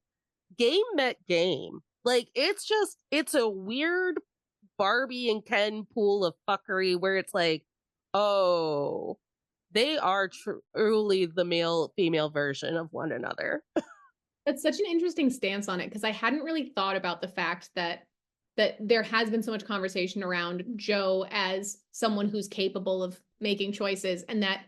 game met game. Like, it's a weird Barbie and Ken pool of fuckery where it's like, oh, they are truly the male female version of one another. That's such an interesting stance on it, because I hadn't really thought about the fact that there has been so much conversation around Joe as someone who's capable of making choices, and that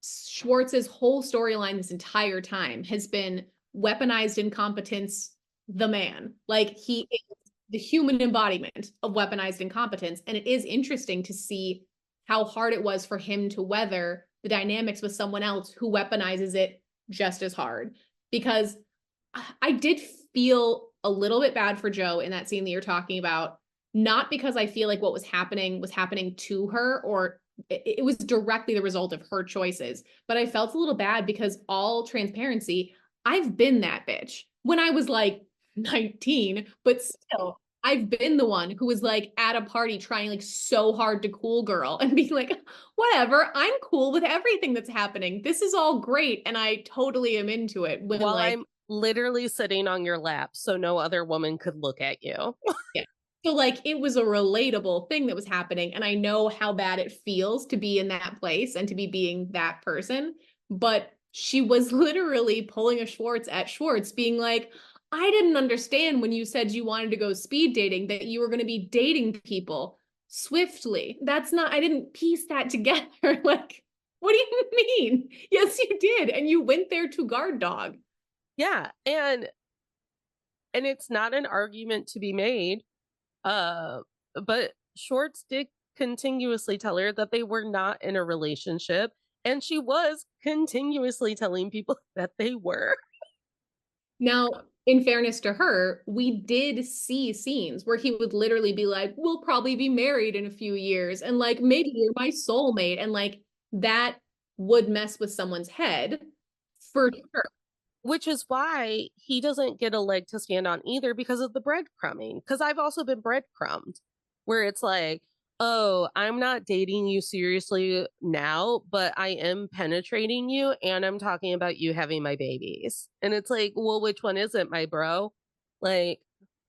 Schwartz's whole storyline this entire time has been weaponized incompetence, the man. Like, he is the human embodiment of weaponized incompetence. And it is interesting to see how hard it was for him to weather the dynamics with someone else who weaponizes it just as hard. Because I did feel a little bit bad for Joe in that scene that you're talking about, not because I feel like what was happening to her, or it was directly the result of her choices, but I felt a little bad because, all transparency, I've been that bitch when I was like 19, but still, I've been the one who was like at a party trying like so hard to cool girl and being like, whatever, I'm cool with everything that's happening. This is all great. And I totally am into it. When While like, I'm literally sitting on your lap so no other woman could look at you. yeah. So like, it was a relatable thing that was happening. And I know how bad it feels to be in that place and to be being that person. But she was literally pulling a Schwartz at Schwartz, being like, I didn't understand when you said you wanted to go speed dating that you were going to be dating people swiftly. That's not, I didn't piece that together. Like, what do you mean? Yes, you did. And you went there to guard dog. Yeah. And it's not an argument to be made. But Schwartz did continuously tell her that they were not in a relationship, and she was continuously telling people that they were. Now, in fairness to her, we did see scenes where he would literally be like, we'll probably be married in a few years, and like, maybe you're my soulmate, and like, that would mess with someone's head for sure. Which is why he doesn't get a leg to stand on either, because of the breadcrumbing. Because I've also been breadcrumbed, where it's like, oh, I'm not dating you seriously now, but I am penetrating you, and I'm talking about you having my babies. And it's like, well, which one is it, my bro? Like,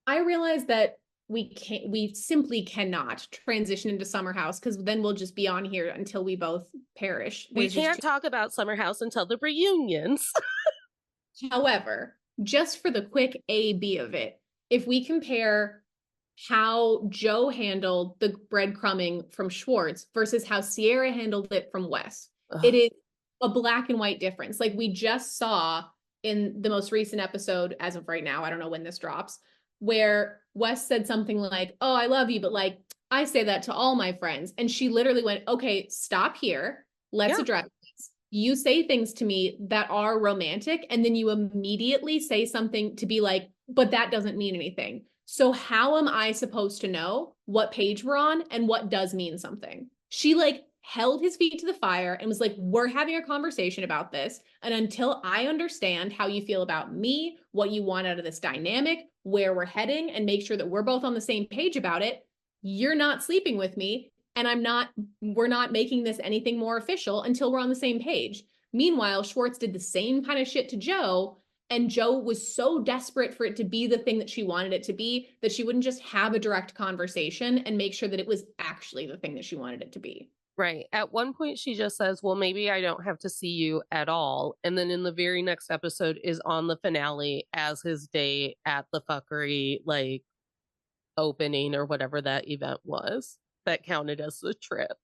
I realize that we simply cannot transition into Summer House, because then we'll just be on here until we both perish. we can't talk about Summer House until the reunions. However, just for the quick A-B of it, if we compare how Joe handled the breadcrumbing from Schwartz versus how Sierra handled it from Wes, it is a black and white difference. Like, we just saw in the most recent episode, as of right now, I don't know when this drops, where Wes said something like, oh, I love you, but like, I say that to all my friends. And she literally went, okay, stop here. Let's address this. You say things to me that are romantic, and then you immediately say something to be like, but that doesn't mean anything. So how am I supposed to know what page we're on and what does mean something? She like held his feet to the fire and was like, we're having a conversation about this. And until I understand how you feel about me, what you want out of this dynamic, where we're heading, and make sure that we're both on the same page about it, you're not sleeping with me. And we're not making this anything more official until we're on the same page. Meanwhile, Schwartz did the same kind of shit to Joe, and Joe was so desperate for it to be the thing that she wanted it to be that she wouldn't just have a direct conversation and make sure that it was actually the thing that she wanted it to be. Right. At one point, she just says, well, maybe I don't have to see you at all. And then in the very next episode is on the finale as his day at the fuckery, like opening or whatever that event was that counted as the trip.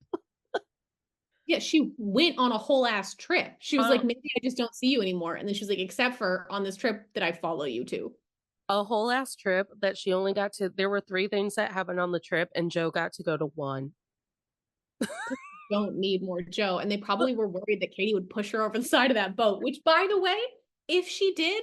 Yeah, she went on a whole ass trip. She was like, maybe I just don't see you anymore. And then she's like, except for on this trip that I follow you to. A whole ass trip that she only got to, there were 3 things that happened on the trip, and Joe got to go to 1. Don't need more Joe. And they probably were worried that Katie would push her over the side of that boat, which, by the way, if she did,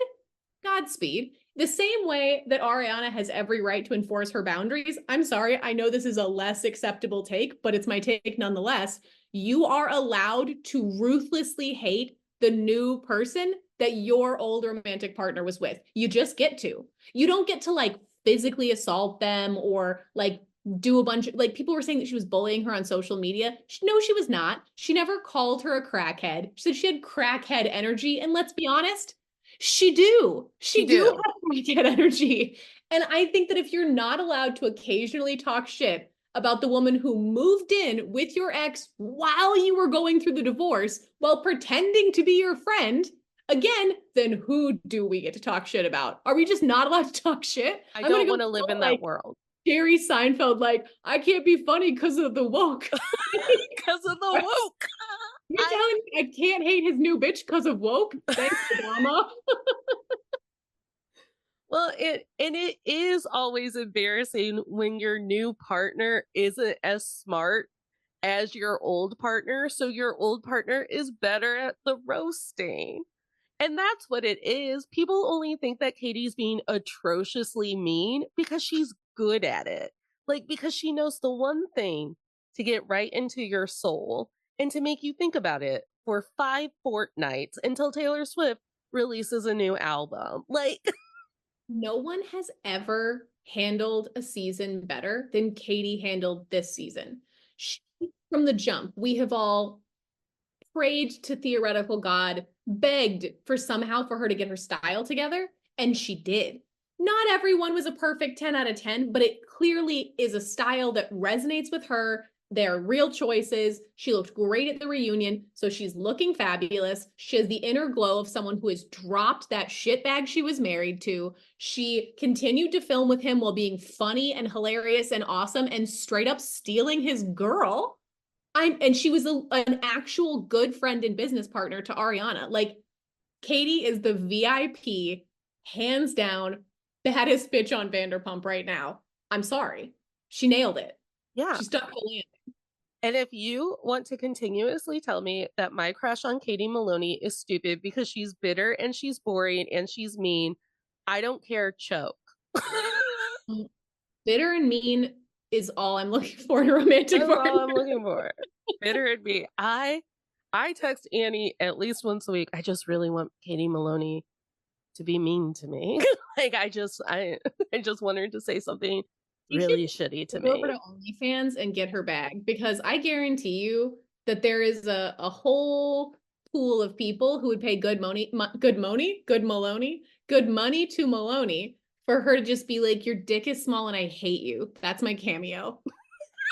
Godspeed. The same way that Ariana has every right to enforce her boundaries. I'm sorry, I know this is a less acceptable take, but it's my take nonetheless. You are allowed to ruthlessly hate the new person that your old romantic partner was with. You just get to. You don't get to like physically assault them or like do a bunch of, like, people were saying that she was bullying her on social media. No, she was not. She never called her a crackhead. She said she had crackhead energy. And let's be honest, she do have crackhead energy. And I think that if you're not allowed to occasionally talk shit about the woman who moved in with your ex while you were going through the divorce, while pretending to be your friend, again, then who do we get to talk shit about? Are we just not allowed to talk shit? I don't want to live in that world. Jerry Seinfeld, like, I can't be funny because of the woke. Because of the woke. You're telling me I can't hate his new bitch because of woke? Thanks, Obama. Well, it is always embarrassing when your new partner isn't as smart as your old partner, so your old partner is better at the roasting. And that's what it is. People only think that Katie's being atrociously mean because she's good at it. Like, because she knows the one thing to get right into your soul and to make you think about it for 5 fortnights until Taylor Swift releases a new album. Like, no one has ever handled a season better than Katie handled this season. She, from the jump, we have all prayed to theoretical God, begged for somehow for her to get her style together, and she did. Not everyone was a perfect 10 out of 10, but it clearly is a style that resonates with her. They're real choices. She looked great at the reunion, so she's looking fabulous. She has the inner glow of someone who has dropped that shitbag she was married to. She continued to film with him while being funny and hilarious and awesome and straight up stealing his girl. And she was an actual good friend and business partner to Ariana. Like, Katie is the VIP, hands down, baddest bitch on Vanderpump right now. I'm sorry. She nailed it. yeah. She stuck the landing. And if you want to continuously tell me that my crush on Katie Maloney is stupid because she's bitter and she's boring and she's mean, I don't care, choke. Bitter and mean is all I'm looking for in a romantic partner. That's all I'm looking for. Bitter and mean. I text Annie at least once a week. I just really want Katie Maloney to be mean to me. Like, I just want her to say something really shitty to me. Go over to OnlyFans and get her bag, because I guarantee you that there is a whole pool of people who would pay good money to Maloney for her to just be like, your dick is small and I hate you. That's my cameo.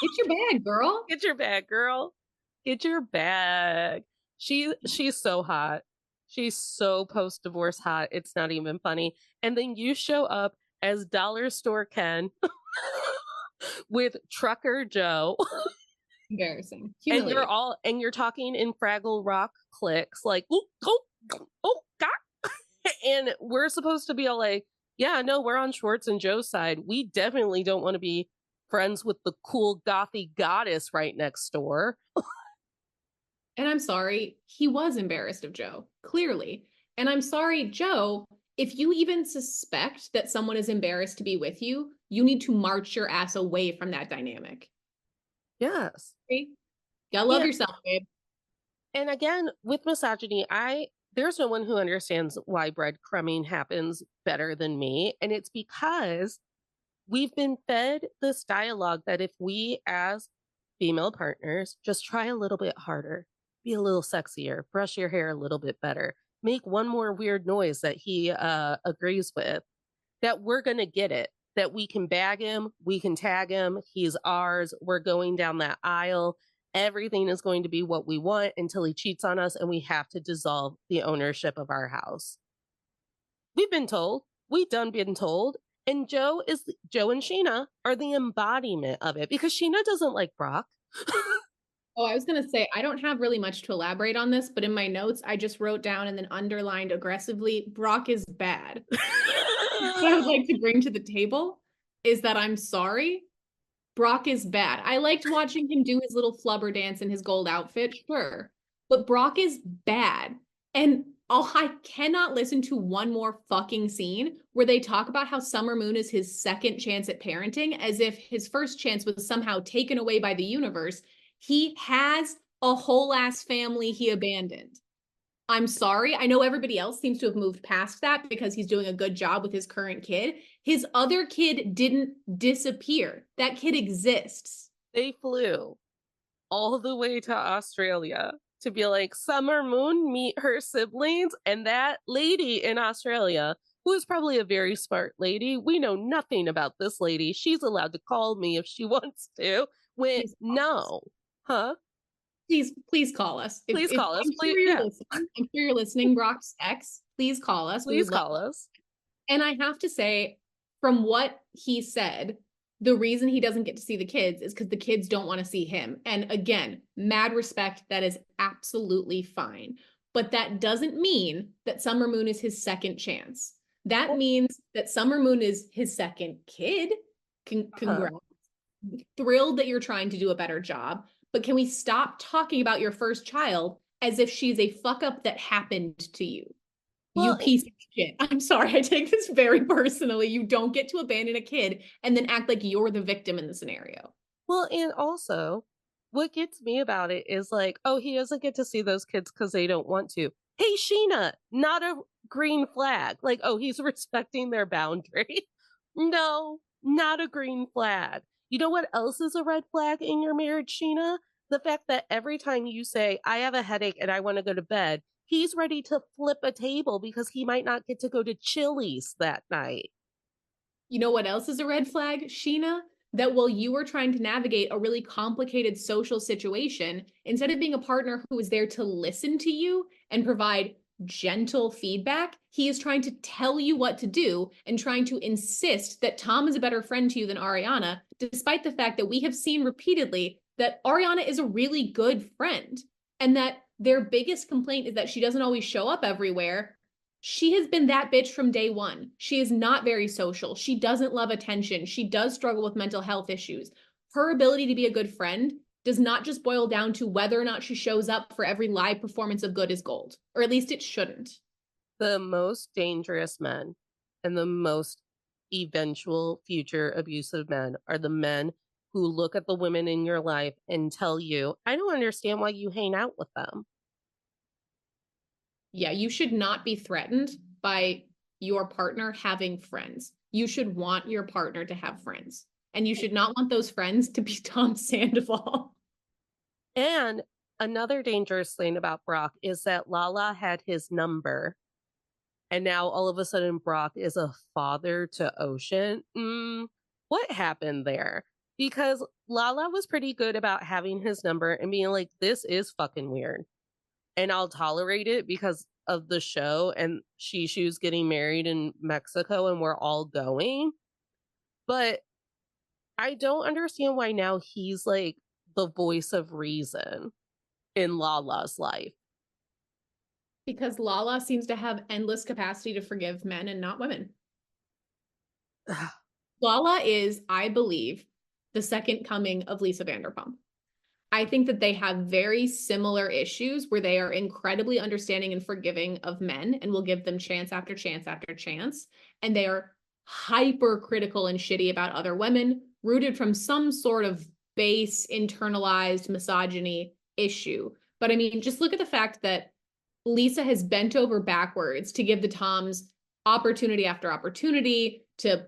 Get your bag, girl. Get your bag, girl. Get your bag. She's so hot. She's so post-divorce hot. It's not even funny. And then you show up as Dollar Store Ken with Trucker Joe. Embarrassing. And you're talking in Fraggle Rock clicks, like, oh, God. And we're supposed to be all like, yeah, no, we're on Schwartz and Joe's side. We definitely don't want to be friends with the cool gothy goddess right next door. And I'm sorry, he was embarrassed of Joe, clearly. And I'm sorry, Joe, if you even suspect that someone is embarrassed to be with you, you need to march your ass away from that dynamic. Yes. Okay? You gotta love yourself, babe. And again, with misogyny, there's no one who understands why breadcrumbing happens better than me. And it's because we've been fed this dialogue that if we as female partners just try a little bit harder, be a little sexier, brush your hair a little bit better, make one more weird noise that he agrees with, that we're going to get it, that we can bag him, we can tag him, he's ours, we're going down that aisle. everything is going to be what we want until he cheats on us and we have to dissolve the ownership of our house. We've been told. We've done been told. And Joe and Sheena are the embodiment of it because Sheena doesn't like Brock. Oh, I was going to say, I don't have really much to elaborate on this, but in my notes, I just wrote down and then underlined aggressively, Brock is bad. What I would like to bring to the table is that I'm sorry, Brock is bad. I liked watching him do his little flubber dance in his gold outfit, sure. But Brock is bad. And I cannot listen to one more fucking scene where they talk about how Summer Moon is his second chance at parenting, as if his first chance was somehow taken away by the universe. He has a whole ass family he abandoned. I'm sorry. I know everybody else seems to have moved past that because he's doing a good job with his current kid. His other kid didn't disappear. That kid exists. They flew all the way to Australia to be like, Summer Moon, meet her siblings. And that lady in Australia, who is probably a very smart lady, we know nothing about this lady. She's allowed to call me if she wants to. Went, no. Huh? Please call us. Please call us. I'm sure you're listening, Brock's ex. Please call us. Please call us. And I have to say, from what he said, the reason he doesn't get to see the kids is because the kids don't want to see him. And again, mad respect, that is absolutely fine. But that doesn't mean that Summer Moon is his second chance. That means that Summer Moon is his second kid. Congrats. Thrilled that you're trying to do a better job. But can we stop talking about your first child as if she's a fuck up that happened to you? Well, you piece of shit. I'm sorry, I take this very personally. You don't get to abandon a kid and then act like you're the victim in the scenario. Well, and also, what gets me about it is like, oh, he doesn't get to see those kids because they don't want to. Hey, Sheena, not a green flag. Like, oh, he's respecting their boundary. No, not a green flag. You know what else is a red flag in your marriage, Sheena? The fact that every time you say, I have a headache and I want to go to bed, he's ready to flip a table because he might not get to go to Chili's that night. You know what else is a red flag, Sheena? That while you were trying to navigate a really complicated social situation, instead of being a partner who is there to listen to you and provide gentle feedback, he is trying to tell you what to do and trying to insist that Tom is a better friend to you than Ariana, despite the fact that we have seen repeatedly that Ariana is a really good friend and that their biggest complaint is that she doesn't always show up everywhere. She has been that bitch from day one. She is not very social. She doesn't love attention. She does struggle with mental health issues. Her ability to be a good friend does not just boil down to whether or not she shows up for every live performance of Good as Gold, or at least it shouldn't. The most dangerous men and the most eventual future abusive men are the men who look at the women in your life and tell you, I don't understand why you hang out with them. Yeah, you should not be threatened by your partner having friends. You should want your partner to have friends. And you should not want those friends to be Tom Sandoval. And another dangerous thing about Brock is that Lala had his number. And now all of a sudden Brock is a father to Ocean. What happened there? Because Lala was pretty good about having his number and being like, this is fucking weird. And I'll tolerate it because of the show and Shishu's getting married in Mexico and we're all going. But I don't understand why now he's like the voice of reason in Lala's life. Because Lala seems to have endless capacity to forgive men and not women. Lala is, I believe, the second coming of Lisa Vanderpump. I think that they have very similar issues where they are incredibly understanding and forgiving of men and will give them chance after chance after chance. And they are hypercritical and shitty about other women, rooted from some sort of base internalized misogyny issue. But I mean, just look at the fact that Lisa has bent over backwards to give the Toms opportunity after opportunity to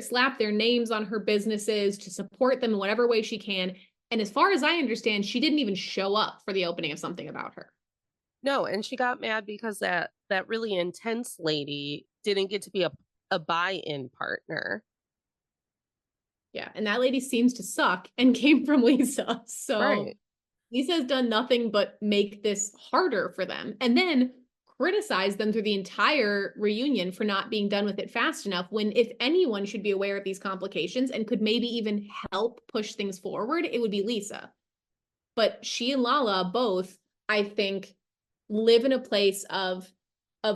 slap their names on her businesses, to support them in whatever way she can. And as far as I understand, she didn't even show up for the opening of Something About Her. No, and she got mad because that really intense lady didn't get to be a buy-in partner. Yeah, and that lady seems to suck and came from Lisa. So right. Lisa has done nothing but make this harder for them. And then criticize them through the entire reunion for not being done with it fast enough, when if anyone should be aware of these complications and could maybe even help push things forward, it would be Lisa. But she and Lala both, I think, live in a place of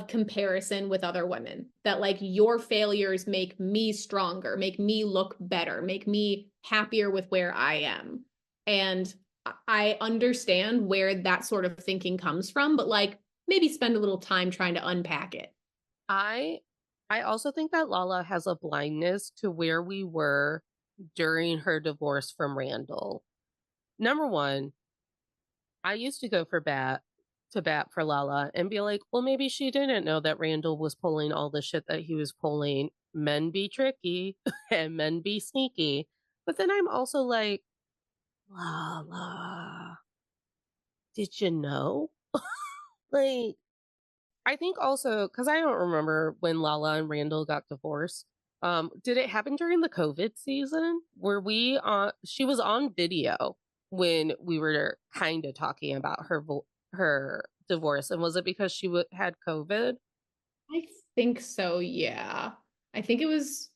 comparison with other women, that like your failures make me stronger, make me look better, make me happier with where I am. And I understand where that sort of thinking comes from, but like maybe spend a little time trying to unpack it. I I also think that Lala has a blindness to where we were during her divorce from Randall. Number one, I used to go to bat for Lala and be like, well, maybe she didn't know that Randall was pulling all the shit that he was pulling. Men be tricky and men be sneaky. But then I'm also like, Lala, did you know? Like, I think also because I don't remember when Lala and Randall got divorced. Did it happen during the COVID season? Were we on? She was on video when we were kind of talking about her divorce, and was it because she had COVID? I think so, yeah. I think it was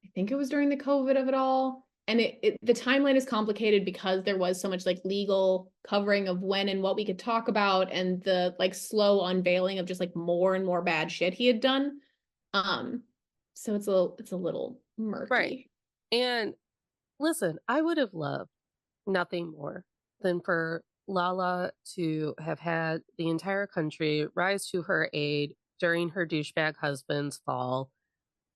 I think it was during the COVID of it all. And the timeline is complicated because there was so much like legal covering of when and what we could talk about, and the like slow unveiling of just like more and more bad shit he had done. Um, so it's a little Right. murky. And listen, I would have loved nothing more than for Lala to have had the entire country rise to her aid during her douchebag husband's fall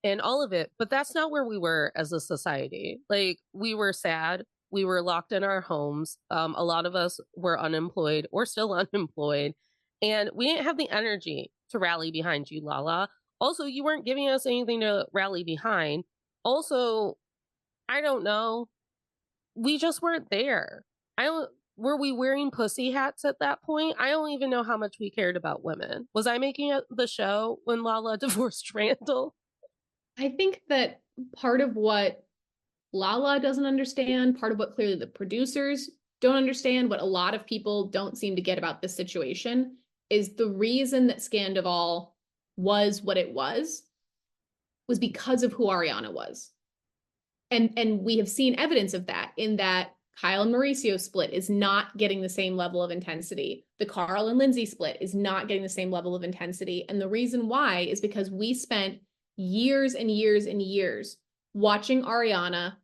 and all of it. But that's not where we were as a society. Like, we were sad. We were locked in our homes. A lot of us were unemployed or still unemployed. And we didn't have the energy to rally behind you, Lala. Also, you weren't giving us anything to rally behind. Also, I don't know. We just weren't there. I don't. Were we wearing pussy hats at that point? I don't even know how much we cared about women. Was I making it the show when Lala divorced Randall? I think that part of what Lala doesn't understand, part of what clearly the producers don't understand, what a lot of people don't seem to get about this situation, is the reason that Scandoval was what it was because of who Ariana was. And we have seen evidence of that in that Kyle and Mauricio split is not getting the same level of intensity. The Carl and Lindsay split is not getting the same level of intensity. And the reason why is because we spent years and years and years watching Ariana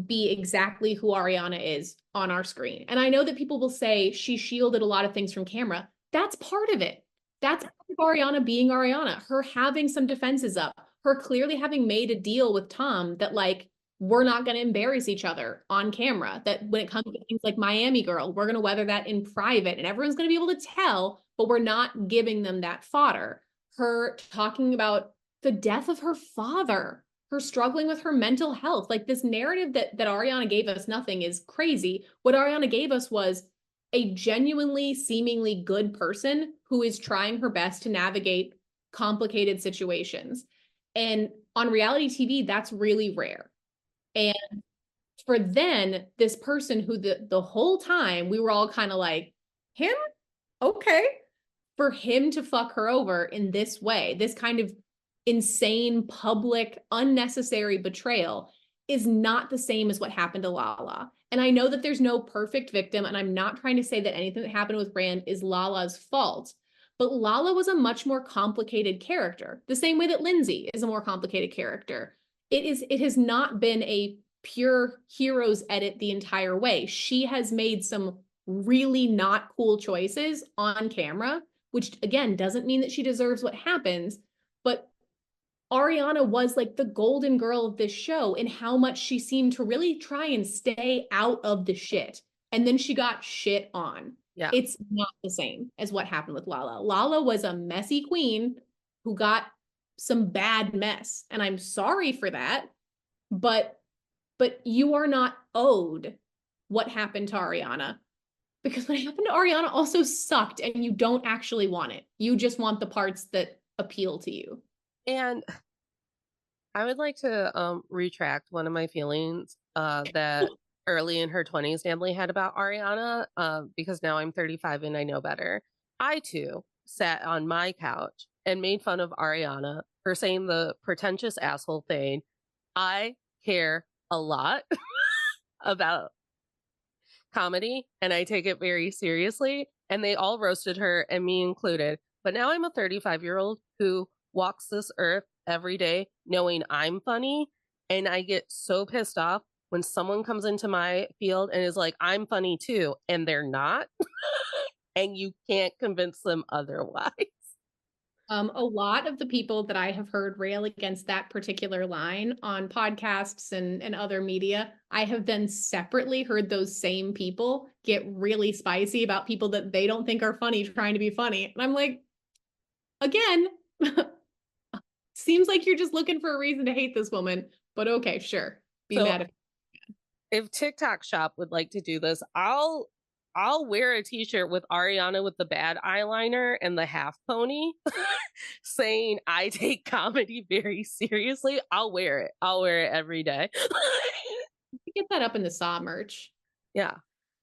be exactly who Ariana is on our screen. And I know that people will say she shielded a lot of things from camera. That's part of it. That's part of Ariana being Ariana, her having some defenses up, her clearly having made a deal with Tom that like, we're not going to embarrass each other on camera. That when it comes to things like Miami Girl, we're going to weather that in private and everyone's going to be able to tell, but we're not giving them that fodder. Her talking about the death of her father, her struggling with her mental health. Like this narrative that Ariana gave us nothing is crazy. What Ariana gave us was a genuinely, seemingly good person who is trying her best to navigate complicated situations. And on reality TV, that's really rare. And for then, this person who the whole time we were all kind of like, him? Okay. For him to fuck her over in this way, this kind of insane, public, unnecessary betrayal is not the same as what happened to Lala. And I know that there's no perfect victim, and I'm not trying to say that anything that happened with Brand is Lala's fault. But Lala was a much more complicated character, the same way that Lindsay is a more complicated character. It has not been a pure hero's edit the entire way. She has made some really not cool choices on camera, which again doesn't mean that she deserves what happens, but Ariana was like the golden girl of this show in how much she seemed to really try and stay out of the shit. And then she got shit on. Yeah. It's not the same as what happened with Lala. Lala was a messy queen who got some bad mess. And I'm sorry for that, but you are not owed what happened to Ariana, because what happened to Ariana also sucked and you don't actually want it. You just want the parts that appeal to you. And I would like to retract one of my feelings that early in her 20s Natalie had about Ariana, because now I'm 35 and I know better. I too sat on my couch and made fun of Ariana for saying the pretentious asshole thing. I care a lot about comedy and I take it very seriously. And they all roasted her, and me included. But now I'm a 35-year-old who walks this earth every day knowing I'm funny. And I get so pissed off when someone comes into my field and is like, I'm funny too, and they're not. And you can't convince them otherwise. A lot of the people that I have heard rail against that particular line on podcasts and other media, I have then separately heard those same people get really spicy about people that they don't think are funny trying to be funny. And I'm like, again, seems like you're just looking for a reason to hate this woman, but okay, sure. Be So mad if TikTok Shop would like to do this, I'll wear a t-shirt with Ariana with the bad eyeliner and the half pony saying I take comedy very seriously. I'll wear it. I'll wear it every day. get that up in the Saw merch. Yeah.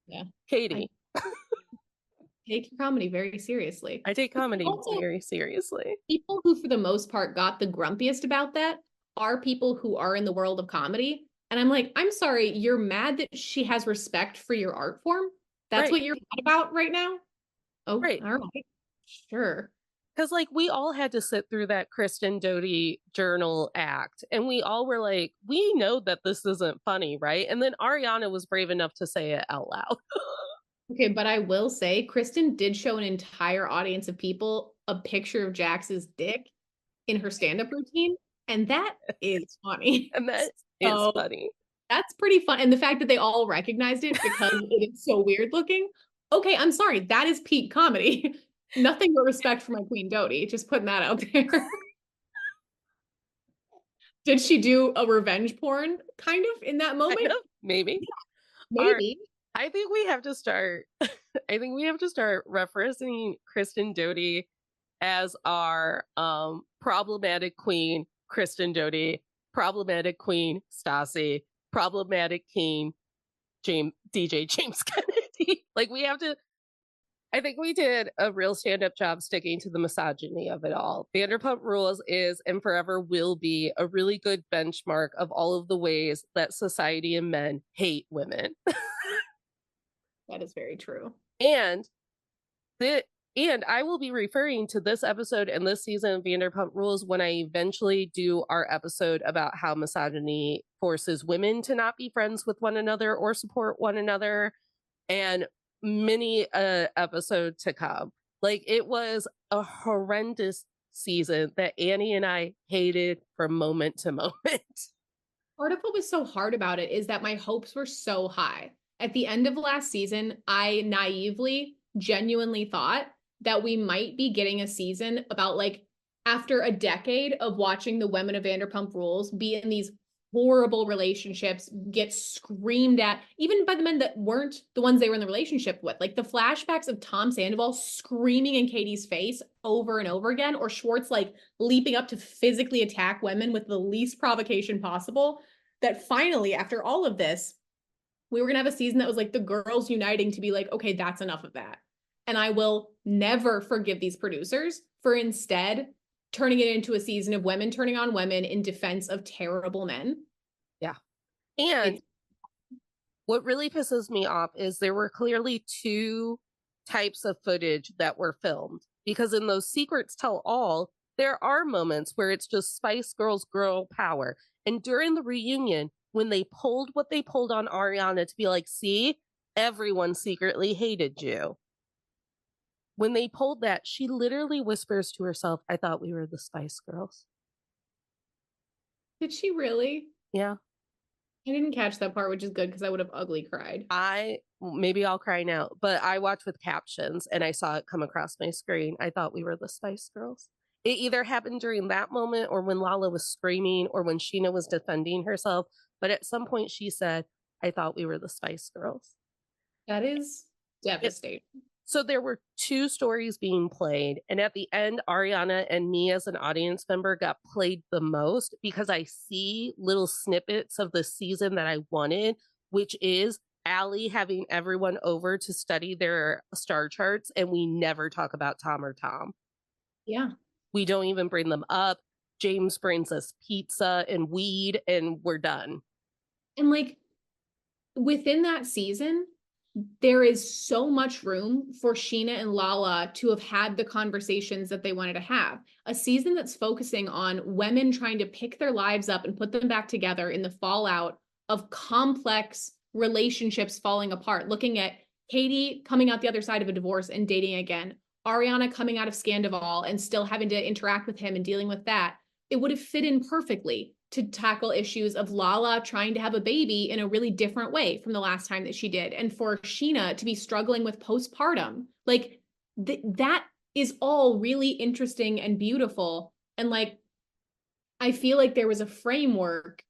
Yeah. Katie. Take your comedy very seriously. I take comedy Also, very seriously. people who, for the most part, got the grumpiest about that are people who are in the world of comedy. And I'm like, I'm sorry, you're mad that she has respect for your art form? That's Right. what you're mad about right now? Oh, right. All right. Sure. Because, like, we all had to sit through that Kristen Doty journal act, and we all were like, we know that this isn't funny, right? And then Ariana was brave enough to say it out loud. Okay, but I will say, Kristen did show an entire audience of people a picture of Jax's dick in her stand-up routine, and that is funny. And that is funny. That's pretty fun. And the fact that they all recognized it because it is so weird looking. Okay, I'm sorry. That is peak comedy. Nothing but respect for my Queen Doty. Just putting that out there. Did she do a revenge porn kind of in that moment? Kind of, maybe. Yeah, maybe. I think we have to start referencing Kristen Doty as our problematic queen, Kristen Doty, problematic queen, Stassi, problematic king, DJ James Kennedy. Like, we have to. I think we did a real stand-up job sticking to the misogyny of it all. Vanderpump Rules is and forever will be a really good benchmark of all of the ways that society and men hate women. That is very true. And I will be referring to this episode and this season of Vanderpump Rules when I eventually do our episode about how misogyny forces women to not be friends with one another or support one another, and many episode to come. Like, it was a horrendous season that Annie and I hated from moment to moment. Part of what was so hard about it is that my hopes were so high. At the end of last season, I naively, genuinely thought that we might be getting a season about, like, after a decade of watching the women of Vanderpump Rules be in these horrible relationships, get screamed at, even by the men that weren't the ones they were in the relationship with. Like, the flashbacks of Tom Sandoval screaming in Katie's face over and over again, or Schwartz like leaping up to physically attack women with the least provocation possible, that finally, after all of this, we were gonna have a season that was like the girls uniting to be like, okay, that's enough of that. And I will never forgive these producers for instead turning it into a season of women turning on women in defense of terrible men. Yeah. And what really pisses me off is there were clearly two types of footage that were filmed, because in those Secrets Tell All, there are moments where it's just Spice Girls girl power. And during the reunion, when they pulled what they pulled on Ariana to be like, see, everyone secretly hated you. When they pulled that, she literally whispers to herself, I thought we were the Spice Girls. Did she really? Yeah. I didn't catch that part, which is good because I would have ugly cried. Maybe I'll cry now, but I watched with captions and I saw it come across my screen. I thought we were the Spice Girls. It either happened during that moment or when Lala was screaming or when Sheena was defending herself. But at some point she said, I thought we were the Spice Girls. That is devastating. So there were two stories being played. And at the end, Ariana and me as an audience member got played the most because I see little snippets of the season that I wanted which is Allie having everyone over to study their star charts, and we never talk about Tom or Tom. Yeah. We don't even bring them up. James brings us pizza and weed, and we're done. And like within that season, there is so much room for Sheena and Lala to have had the conversations that they wanted to have. A season that's focusing on women trying to pick their lives up and put them back together in the fallout of complex relationships falling apart, looking at Katie coming out the other side of a divorce and dating again, Ariana coming out of Sandoval and still having to interact with him and dealing with that. It would have fit in perfectly to tackle issues of Lala trying to have a baby in a really different way from the last time that she did. And for Sheena to be struggling with postpartum, like that is all really interesting and beautiful. And like, I feel like there was a framework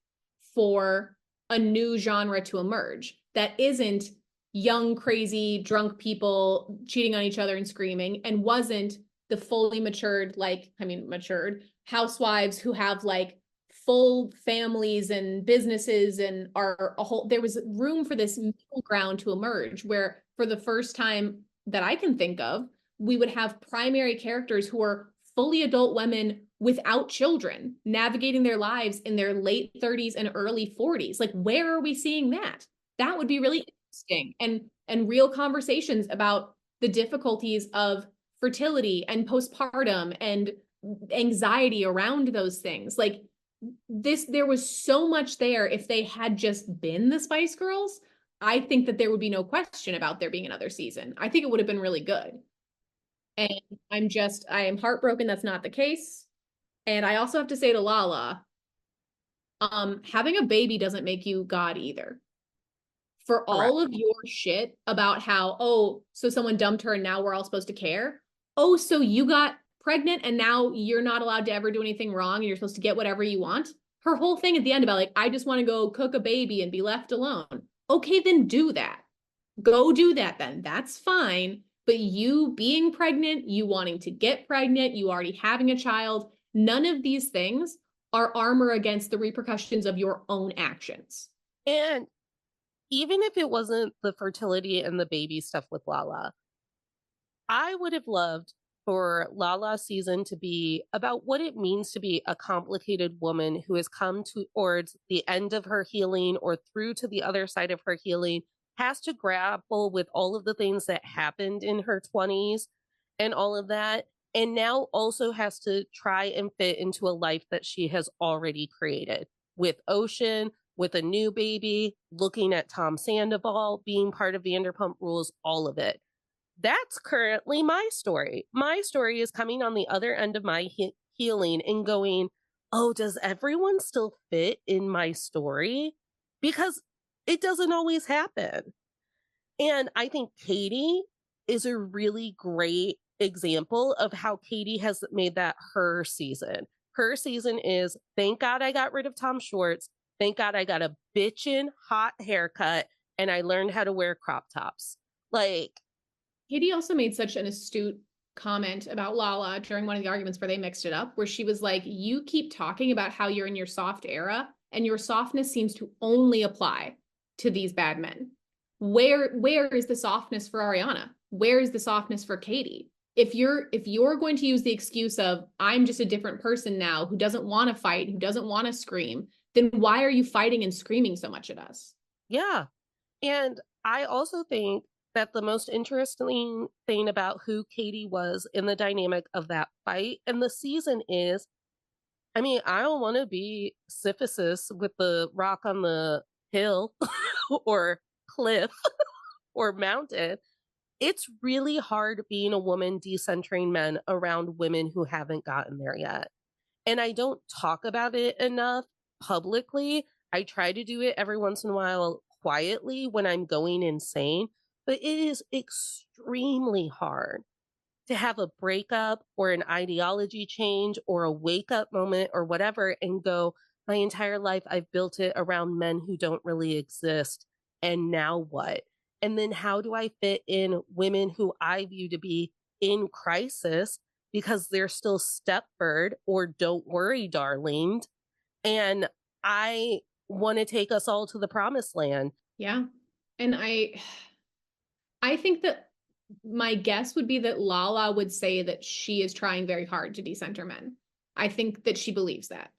for a new genre to emerge that isn't young, crazy, drunk people cheating on each other and screaming, and wasn't the fully matured, matured housewives who have like full families and businesses and are a whole. There was room for this middle ground to emerge where for the first time that I can think of, we would have primary characters who are fully adult women without children navigating their lives in their late 30s and early 40s. Like, where are we seeing that? That would be really interesting, and real conversations about the difficulties of fertility and postpartum and anxiety around those things. Like this, there was so much there. If they had just been the Spice Girls, I think that there would be no question about there being another season. I think it would have been really good. And I am heartbroken that's not the case. And I also have to say to Lala, having a baby doesn't make you God either. For all of your shit about how, oh, so someone dumped her and now we're all supposed to care. Oh, so you got pregnant and now you're not allowed to ever do anything wrong and you're supposed to get whatever you want. Her whole thing at the end about like, I just want to go cook a baby and be left alone. Okay, then do that. Go do that then. That's fine. But you being pregnant, you wanting to get pregnant, you already having a child, none of these things are armor against the repercussions of your own actions. And even if it wasn't the fertility and the baby stuff with Lala, I would have loved for Lala's season to be about what it means to be a complicated woman who has come towards the end of her healing or through to the other side of her healing, has to grapple with all of the things that happened in her 20s and all of that, and now also has to try and fit into a life that she has already created with Ocean, with a new baby, looking at Tom Sandoval, being part of Vanderpump Rules, all of it. That's currently my story. My story is coming on the other end of my healing and going, oh, does everyone still fit in my story? Because it doesn't always happen. And I think Katie is a really great example of how Katie has made that her season. Her season is, thank God I got rid of Tom Schwartz. Thank God I got a bitchin' hot haircut and I learned how to wear crop tops. Like, Katie also made such an astute comment about Lala during one of the arguments where they mixed it up, where she was like, you keep talking about how you're in your soft era and your softness seems to only apply to these bad men. Where is the softness for Ariana? Where is the softness for Katie? If you're going to use the excuse of I'm just a different person now who doesn't want to fight, who doesn't want to scream, then why are you fighting and screaming so much at us? yeah. And I also think that the most interesting thing about who Katie was in the dynamic of that fight and the season is, I mean, I don't want to be Sisyphus with the rock on the hill or cliff or mountain. It's really hard being a woman decentering men around women who haven't gotten there yet. And I don't talk about it enough publicly. I try to do it every once in a while quietly when I'm going insane, but it is extremely hard to have a breakup or an ideology change or a wake up moment or whatever and go, my entire life I've built it around men who don't really exist. And now what? And then how do I fit in women who I view to be in crisis because they're still Stepford or don't worry, darling. And I want to take us all to the promised land. Yeah. And I think that my guess would be that Lala would say that she is trying very hard to decenter men. I think that she believes that.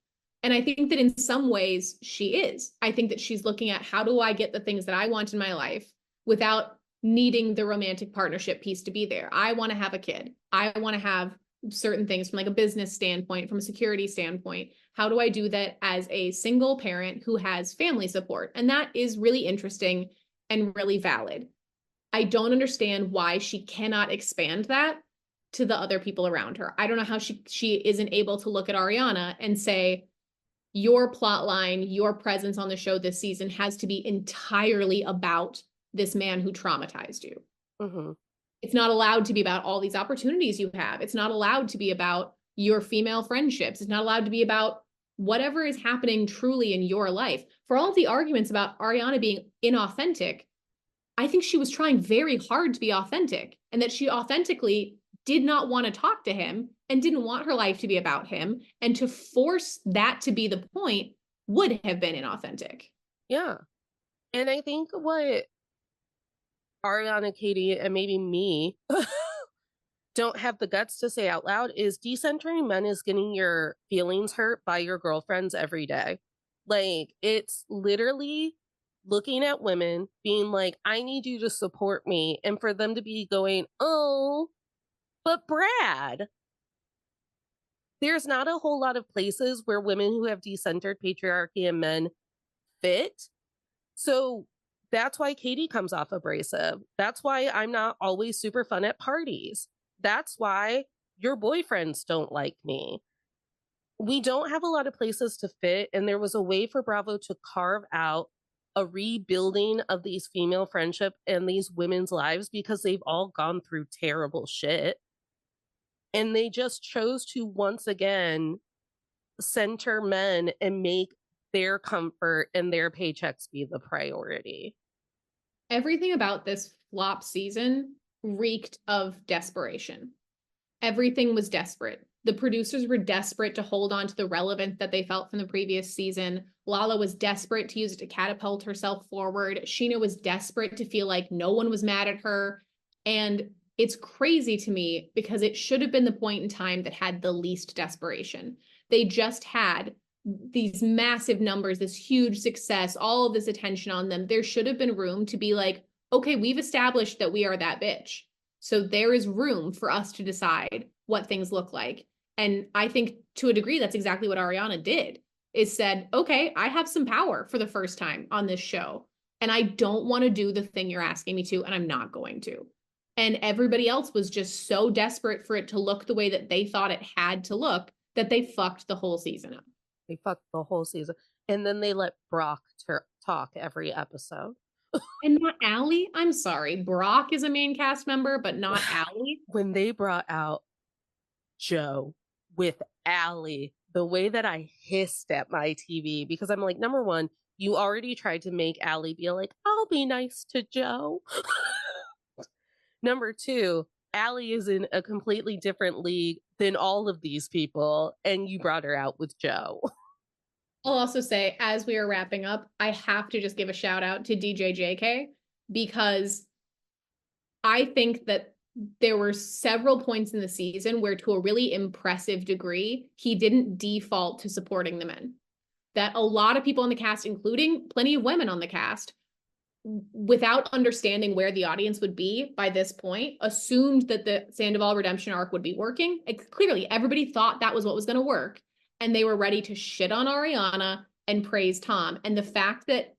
And I think that in some ways she is. I think that she's looking at how do I get the things that I want in my life without needing the romantic partnership piece to be there. I want to have a kid. I want to have certain things from like a business standpoint, from a security standpoint. How do I do that as a single parent who has family support? And that is really interesting and really valid. I don't understand why she cannot expand that to the other people around her. I don't know how she isn't able to look at Ariana and say, your plot line, your presence on the show this season has to be entirely about this man who traumatized you. Mm-hmm. It's not allowed to be about all these opportunities you have. It's not allowed to be about your female friendships. It's not allowed to be about whatever is happening truly in your life. For all of the arguments about Ariana being inauthentic, I think she was trying very hard to be authentic, and that she authentically did not want to talk to him and didn't want her life to be about him. And to force that to be the point would have been inauthentic. Yeah. And I think what Ariana, Katie, and maybe me don't have the guts to say out loud is decentering men is getting your feelings hurt by your girlfriends every day. Like, it's literally looking at women being like, I need you to support me. And for them to be going, oh, but Brad, there's not a whole lot of places where women who have decentered patriarchy and men fit. So that's why Katie comes off abrasive. That's why I'm not always super fun at parties. That's why your boyfriends don't like me. We don't have a lot of places to fit. And there was a way for Bravo to carve out a rebuilding of these female friendship and these women's lives because they've all gone through terrible shit. And they just chose to once again center men and make their comfort and their paychecks be the priority. Everything about this flop season reeked of desperation. Everything was desperate. The producers were desperate to hold on to the relevance that they felt from the previous season. Lala was desperate to use it to catapult herself forward. Sheena was desperate to feel like no one was mad at her. And it's crazy to me because it should have been the point in time that had the least desperation. They just had these massive numbers, this huge success, all of this attention on them. There should have been room to be like, okay, we've established that we are that bitch. So there is room for us to decide what things look like. And I think to a degree, that's exactly what Ariana did, is said, okay, I have some power for the first time on this show. And I don't want to do the thing you're asking me to, and I'm not going to. And everybody else was just so desperate for it to look the way that they thought it had to look that they fucked the whole season up. They fucked the whole season. And then they let Brock talk every episode. And not Allie. I'm sorry. Brock is a main cast member, but not Allie. When they brought out Joe with Allie, the way that I hissed at my TV, because I'm like, number one, you already tried to make Allie be like, I'll be nice to Joe. Number two, Allie is in a completely different league than all of these people, and you brought her out with Joe. I'll also say, as we are wrapping up, I have to just give a shout out to DJ JK, because I think that there were several points in the season where, to a really impressive degree, he didn't default to supporting the men. That a lot of people on the cast, including plenty of women on the cast, without understanding where the audience would be by this point, assumed that the Sandoval redemption arc would be working. Clearly, everybody thought that was what was going to work. And they were ready to shit on Ariana and praise Tom. And the fact that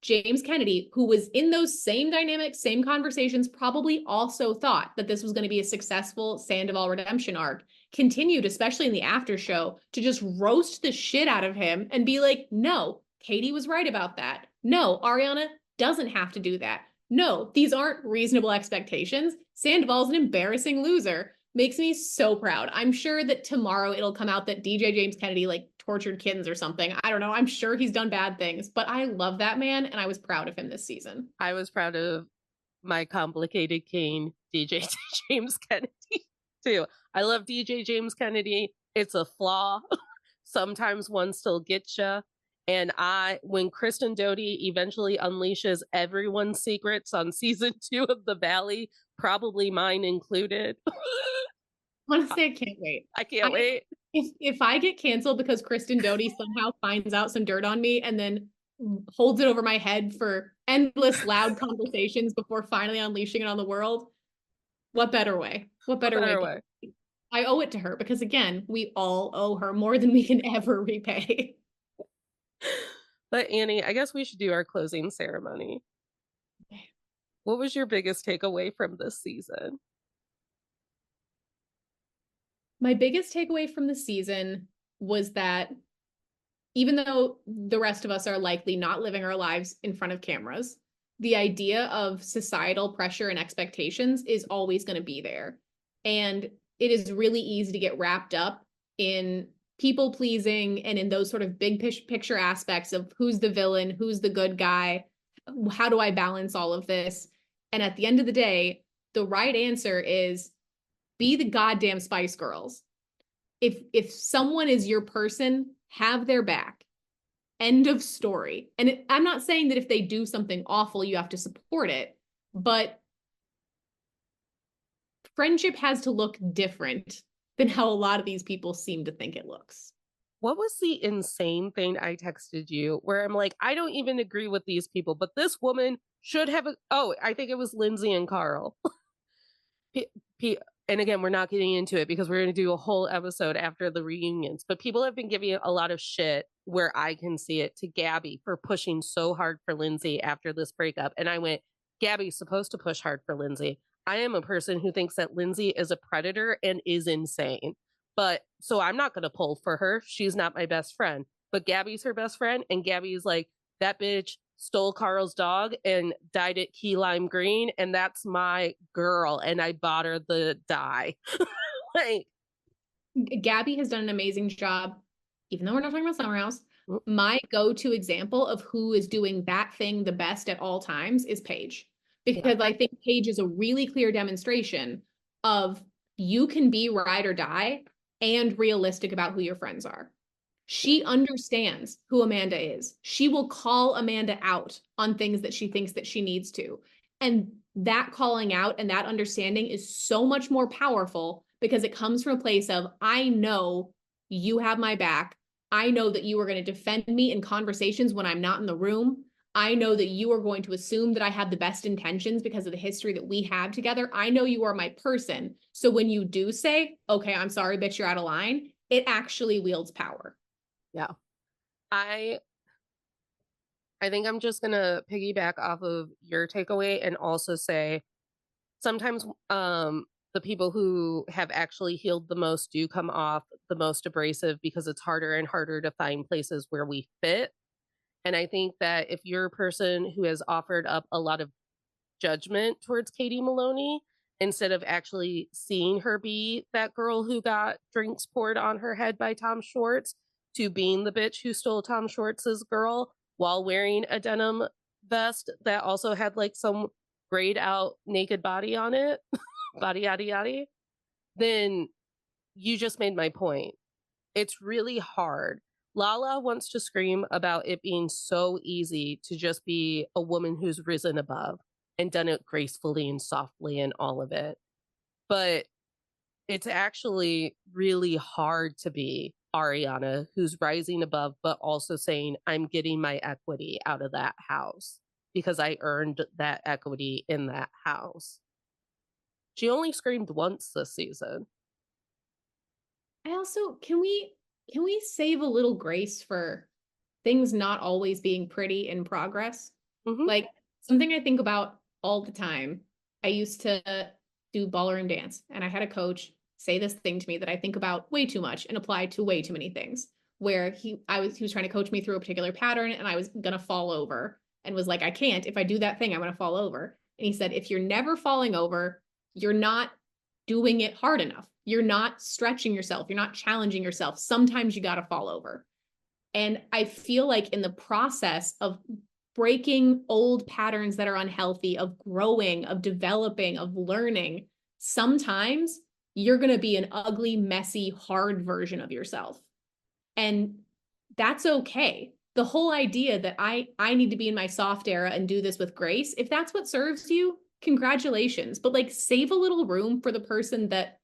James Kennedy, who was in those same dynamics, same conversations, probably also thought that this was going to be a successful Sandoval redemption arc, continued, especially in the after show, to just roast the shit out of him and be like, no, Katie was right about that. No, Ariana doesn't have to do that. No, these aren't reasonable expectations. Sandoval's an embarrassing loser. Makes me so proud. I'm sure that tomorrow it'll come out that DJ James Kennedy like tortured kittens or something. I don't know. I'm sure he's done bad things, but I love that man and I was proud of him this season. I was proud of my complicated king, DJ James Kennedy, too. I love DJ James Kennedy. It's a flaw. Sometimes one still gets you. And when Kristen Doty eventually unleashes everyone's secrets on season 2 of The Valley, probably mine included. Honestly, I can't wait. I can't wait. If I get canceled because Kristen Doty somehow finds out some dirt on me and then holds it over my head for endless loud conversations before finally unleashing it on the world, what better way? What better way? I owe it to her because, again, we all owe her more than we can ever repay. But Annie, I guess we should do our closing ceremony. What was your biggest takeaway from this season? My biggest takeaway from the season was that even though the rest of us are likely not living our lives in front of cameras, the idea of societal pressure and expectations is always going to be there. And it is really easy to get wrapped up in people pleasing and in those sort of big picture aspects of who's the villain, who's the good guy, how do I balance all of this? And at the end of the day, the right answer is be the goddamn Spice Girls. If someone is your person, have their back. End of story. And I'm not saying that if they do something awful, you have to support it, but friendship has to look different than how a lot of these people seem to think it looks. What was the insane thing I texted you where I'm like, I don't even agree with these people, but this woman should have I think it was Lindsay and Carl. And again, we're not getting into it because we're going to do a whole episode after the reunions, but people have been giving a lot of shit where I can see it to Gabby for pushing so hard for Lindsay after this breakup. And I went, Gabby's supposed to push hard for Lindsay. I am a person who thinks that Lindsay is a predator and is insane. But so I'm not going to pull for her. She's not my best friend, but Gabby's her best friend. And Gabby's like, that bitch stole Carl's dog and dyed it key lime green, and that's my girl, and I bought her the dye. Like, Gabby has done an amazing job, even though we're not talking about Summer House. My go-to example of who is doing that thing the best at all times is Paige, because I think Paige is a really clear demonstration of you can be ride or die and realistic about who your friends are. She understands who Amanda is. She will call Amanda out on things that she thinks that she needs to. And that calling out and that understanding is so much more powerful because it comes from a place of, I know you have my back. I know that you are going to defend me in conversations when I'm not in the room. I know that you are going to assume that I have the best intentions because of the history that we have together. I know you are my person. So when you do say, okay, I'm sorry, bitch, you're out of line, it actually wields power. Yeah. I think I'm just going to piggyback off of your takeaway and also say sometimes the people who have actually healed the most do come off the most abrasive because it's harder and harder to find places where we fit. And I think that if you're a person who has offered up a lot of judgment towards Katie Maloney, instead of actually seeing her be that girl who got drinks poured on her head by Tom Schwartz, to being the bitch who stole Tom Schwartz's girl while wearing a denim vest that also had like some grayed out naked body on it, body yada yada, then you just made my point. It's really hard. Lala wants to scream about it being so easy to just be a woman who's risen above and done it gracefully and softly and all of it. But it's actually really hard to be Ariana, who's rising above, but also saying, I'm getting my equity out of that house because I earned that equity in that house. She only screamed once this season. I also, can we save a little grace for things not always being pretty in progress? Mm-hmm. Like something I think about all the time. I used to do ballroom dance and I had a coach say this thing to me that I think about way too much and apply to way too many things, where he was trying to coach me through a particular pattern and I was going to fall over and was like, I can't, if I do that thing, I'm going to fall over. And he said, if you're never falling over, you're not doing it hard enough. You're not stretching yourself. You're not challenging yourself. Sometimes you got to fall over. And I feel like in the process of breaking old patterns that are unhealthy, of growing, of developing, of learning, sometimes you're going to be an ugly, messy, hard version of yourself. And that's okay. the whole idea that I need to be in my soft era and do this with grace, if that's what serves you, congratulations. But like save a little room for the person that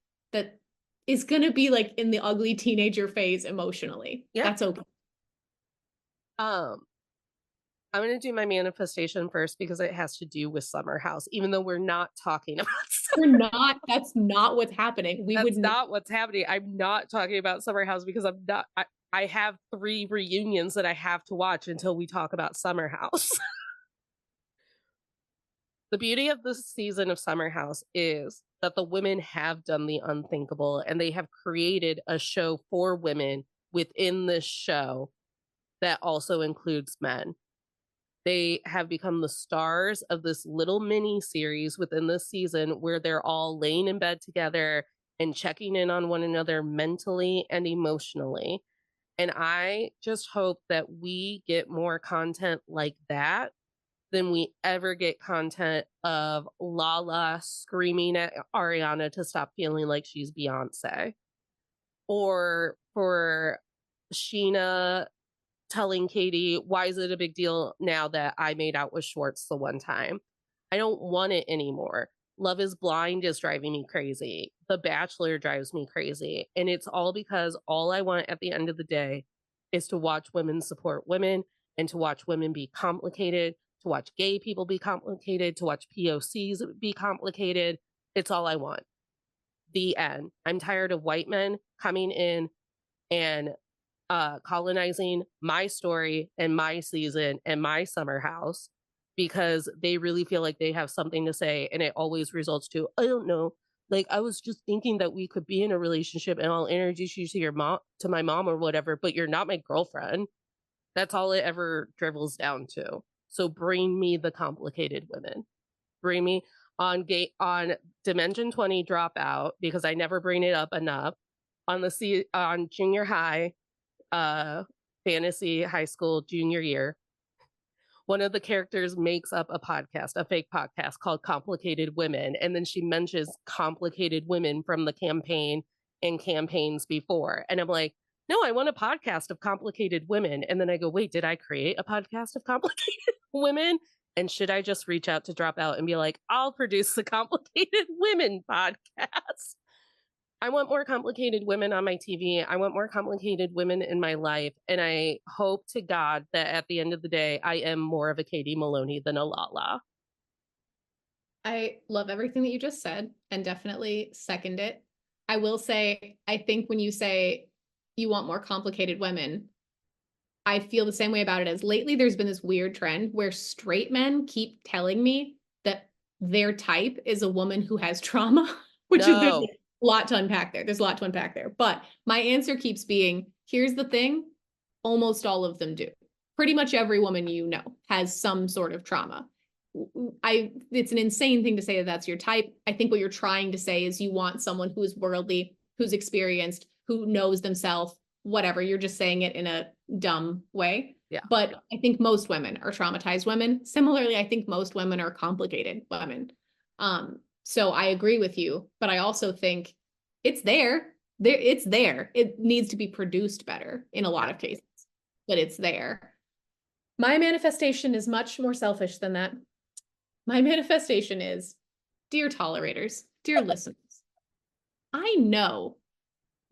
is gonna be like in the ugly teenager phase emotionally. Yeah. That's okay. I'm going to do my manifestation first because it has to do with Summer House, even though we're not talking about That's not what's happening. That's not what's happening. I'm not talking about Summer House because I have 3 reunions that I have to watch until we talk about Summer House. The beauty of this season of Summer House is that the women have done the unthinkable and they have created a show for women within this show that also includes men. They have become the stars of this little mini series within this season where they're all laying in bed together and checking in on one another mentally and emotionally. And I just hope that we get more content like that than we ever get content of Lala screaming at Ariana to stop feeling like she's Beyonce. Or for Sheena telling Katie, why is it a big deal now that I made out with Schwartz the one time? I don't want it anymore. Love is Blind is driving me crazy. The Bachelor drives me crazy. And it's all because all I want at the end of the day is to watch women support women and to watch women be complicated, to watch gay people be complicated, to watch POCs be complicated. It's all I want. The end. I'm tired of white men coming in and colonizing my story and my season and my Summer House because they really feel like they have something to say, and it always results to, I don't know, like I was just thinking that we could be in a relationship and I'll introduce you to your mom, to my mom or whatever, but you're not my girlfriend. That's all it ever dribbles down to. So bring me the complicated women. Bring me on Dimension 20 Dropout, because I never bring it up enough. On junior high, fantasy high school junior year, one of the characters makes up a fake podcast called Complicated Women, and then she mentions complicated women from the campaign and campaigns before, and I'm like, no, I want a podcast of complicated women. And then I go, wait, did I create a podcast of complicated women? And should I just reach out to Dropout and be like, I'll produce the Complicated Women podcast? I want more complicated women on my TV. I want more complicated women in my life. And I hope to God that at the end of the day, I am more of a Katie Maloney than a Lala. I love everything that you just said and definitely second it. I will say, I think when you say you want more complicated women, I feel the same way about it as lately there's been this weird trend where straight men keep telling me that their type is a woman who has trauma, which is there's a lot to unpack there. There's a lot to unpack there. But my answer keeps being, here's the thing, almost all of them do. Pretty much every woman you know has some sort of trauma. It's an insane thing to say that that's your type. I think what you're trying to say is you want someone who is worldly, who's experienced, who knows themselves, whatever. You're just saying it in a dumb way. Yeah. But I think most women are traumatized women. Similarly, I think most women are complicated women. So I agree with you, but I also think it's there. It's there. It needs to be produced better in a lot of cases, but it's there. My manifestation is much more selfish than that. My manifestation is, dear tolerators, dear listeners, I know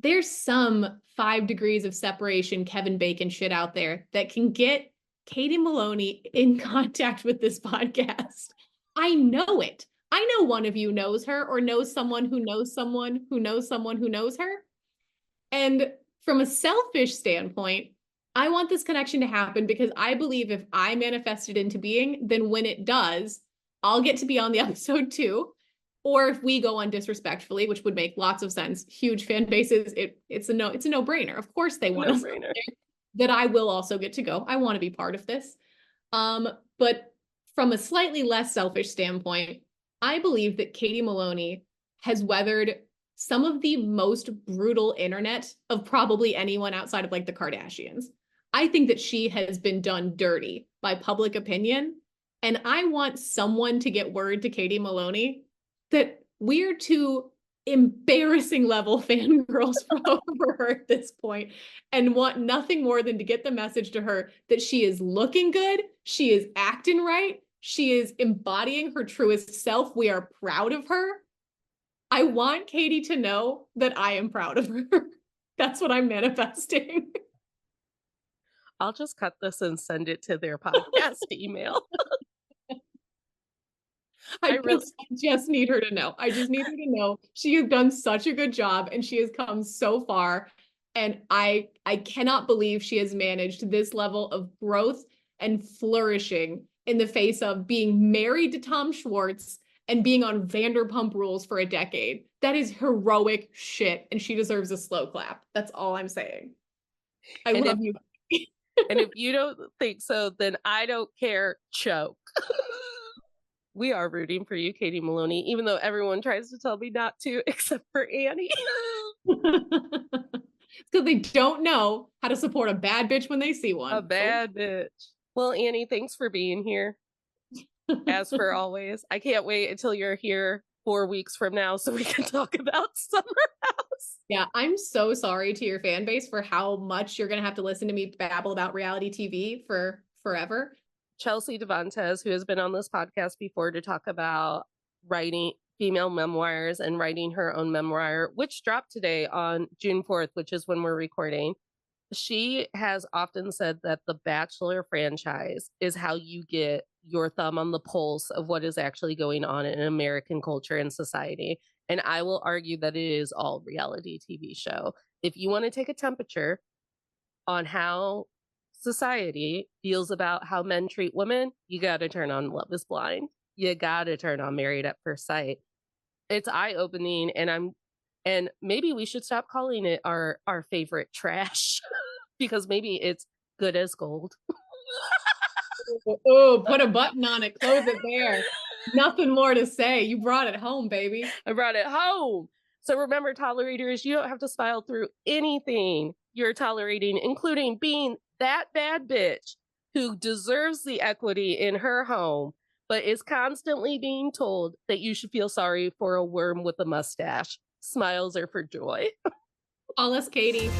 there's some 5 degrees of separation Kevin Bacon shit out there that can get Katie Maloney in contact with this podcast. I know it. I know one of you knows her or knows someone who knows someone who knows someone who knows her. And from a selfish standpoint, I want this connection to happen because I believe if I manifest it into being, then when it does, I'll get to be on the episode too. Or if we go on disrespectfully, which would make lots of sense, huge fan bases, it's a no-brainer. Of course they want us there, that I will also get to go. I want to be part of this. But from a slightly less selfish standpoint, I believe that Katie Maloney has weathered some of the most brutal internet of probably anyone outside of like the Kardashians. I think that she has been done dirty by public opinion. And I want someone to get word to Katie Maloney that we're to embarrassing level fangirls over her at this point and want nothing more than to get the message to her that she is looking good, she is acting right, she is embodying her truest self. We are proud of her. I want Katie to know that I am proud of her. That's what I'm manifesting. I'll just cut this and send it to their podcast email. I just need her to know. I just need her to know she has done such a good job and she has come so far. And I cannot believe she has managed this level of growth and flourishing in the face of being married to Tom Schwartz and being on Vanderpump Rules for a decade. That is heroic shit, and she deserves a slow clap. That's all I'm saying. I love you. And if you don't think so, then I don't care. Choke. We are rooting for you, Katie Maloney, even though everyone tries to tell me not to, except for Annie. Because they don't know how to support a bad bitch when they see one. A bad bitch. Well, Annie, thanks for being here. As for always, I can't wait until you're here 4 weeks from now so we can talk about Summer House. Yeah, I'm so sorry to your fan base for how much you're going to have to listen to me babble about reality TV for forever. Chelsea Devantez, who has been on this podcast before to talk about writing female memoirs and writing her own memoir, which dropped today on June 4th, which is when we're recording. She has often said that the Bachelor franchise is how you get your thumb on the pulse of what is actually going on in American culture and society. And I will argue that it is all reality TV show. If you want to take a temperature on how society feels about how men treat women, you got to turn on Love is Blind. You got to turn on Married at First Sight. It's eye-opening, and maybe we should stop calling it our favorite trash because maybe it's good as gold. Oh, put a button on it. Close it there. Nothing more to say. You brought it home, baby. I brought it home. So remember, tolerators, you don't have to smile through anything you're tolerating, including being that bad bitch who deserves the equity in her home, but is constantly being told that you should feel sorry for a worm with a mustache. Smiles are for joy. Call us Katie.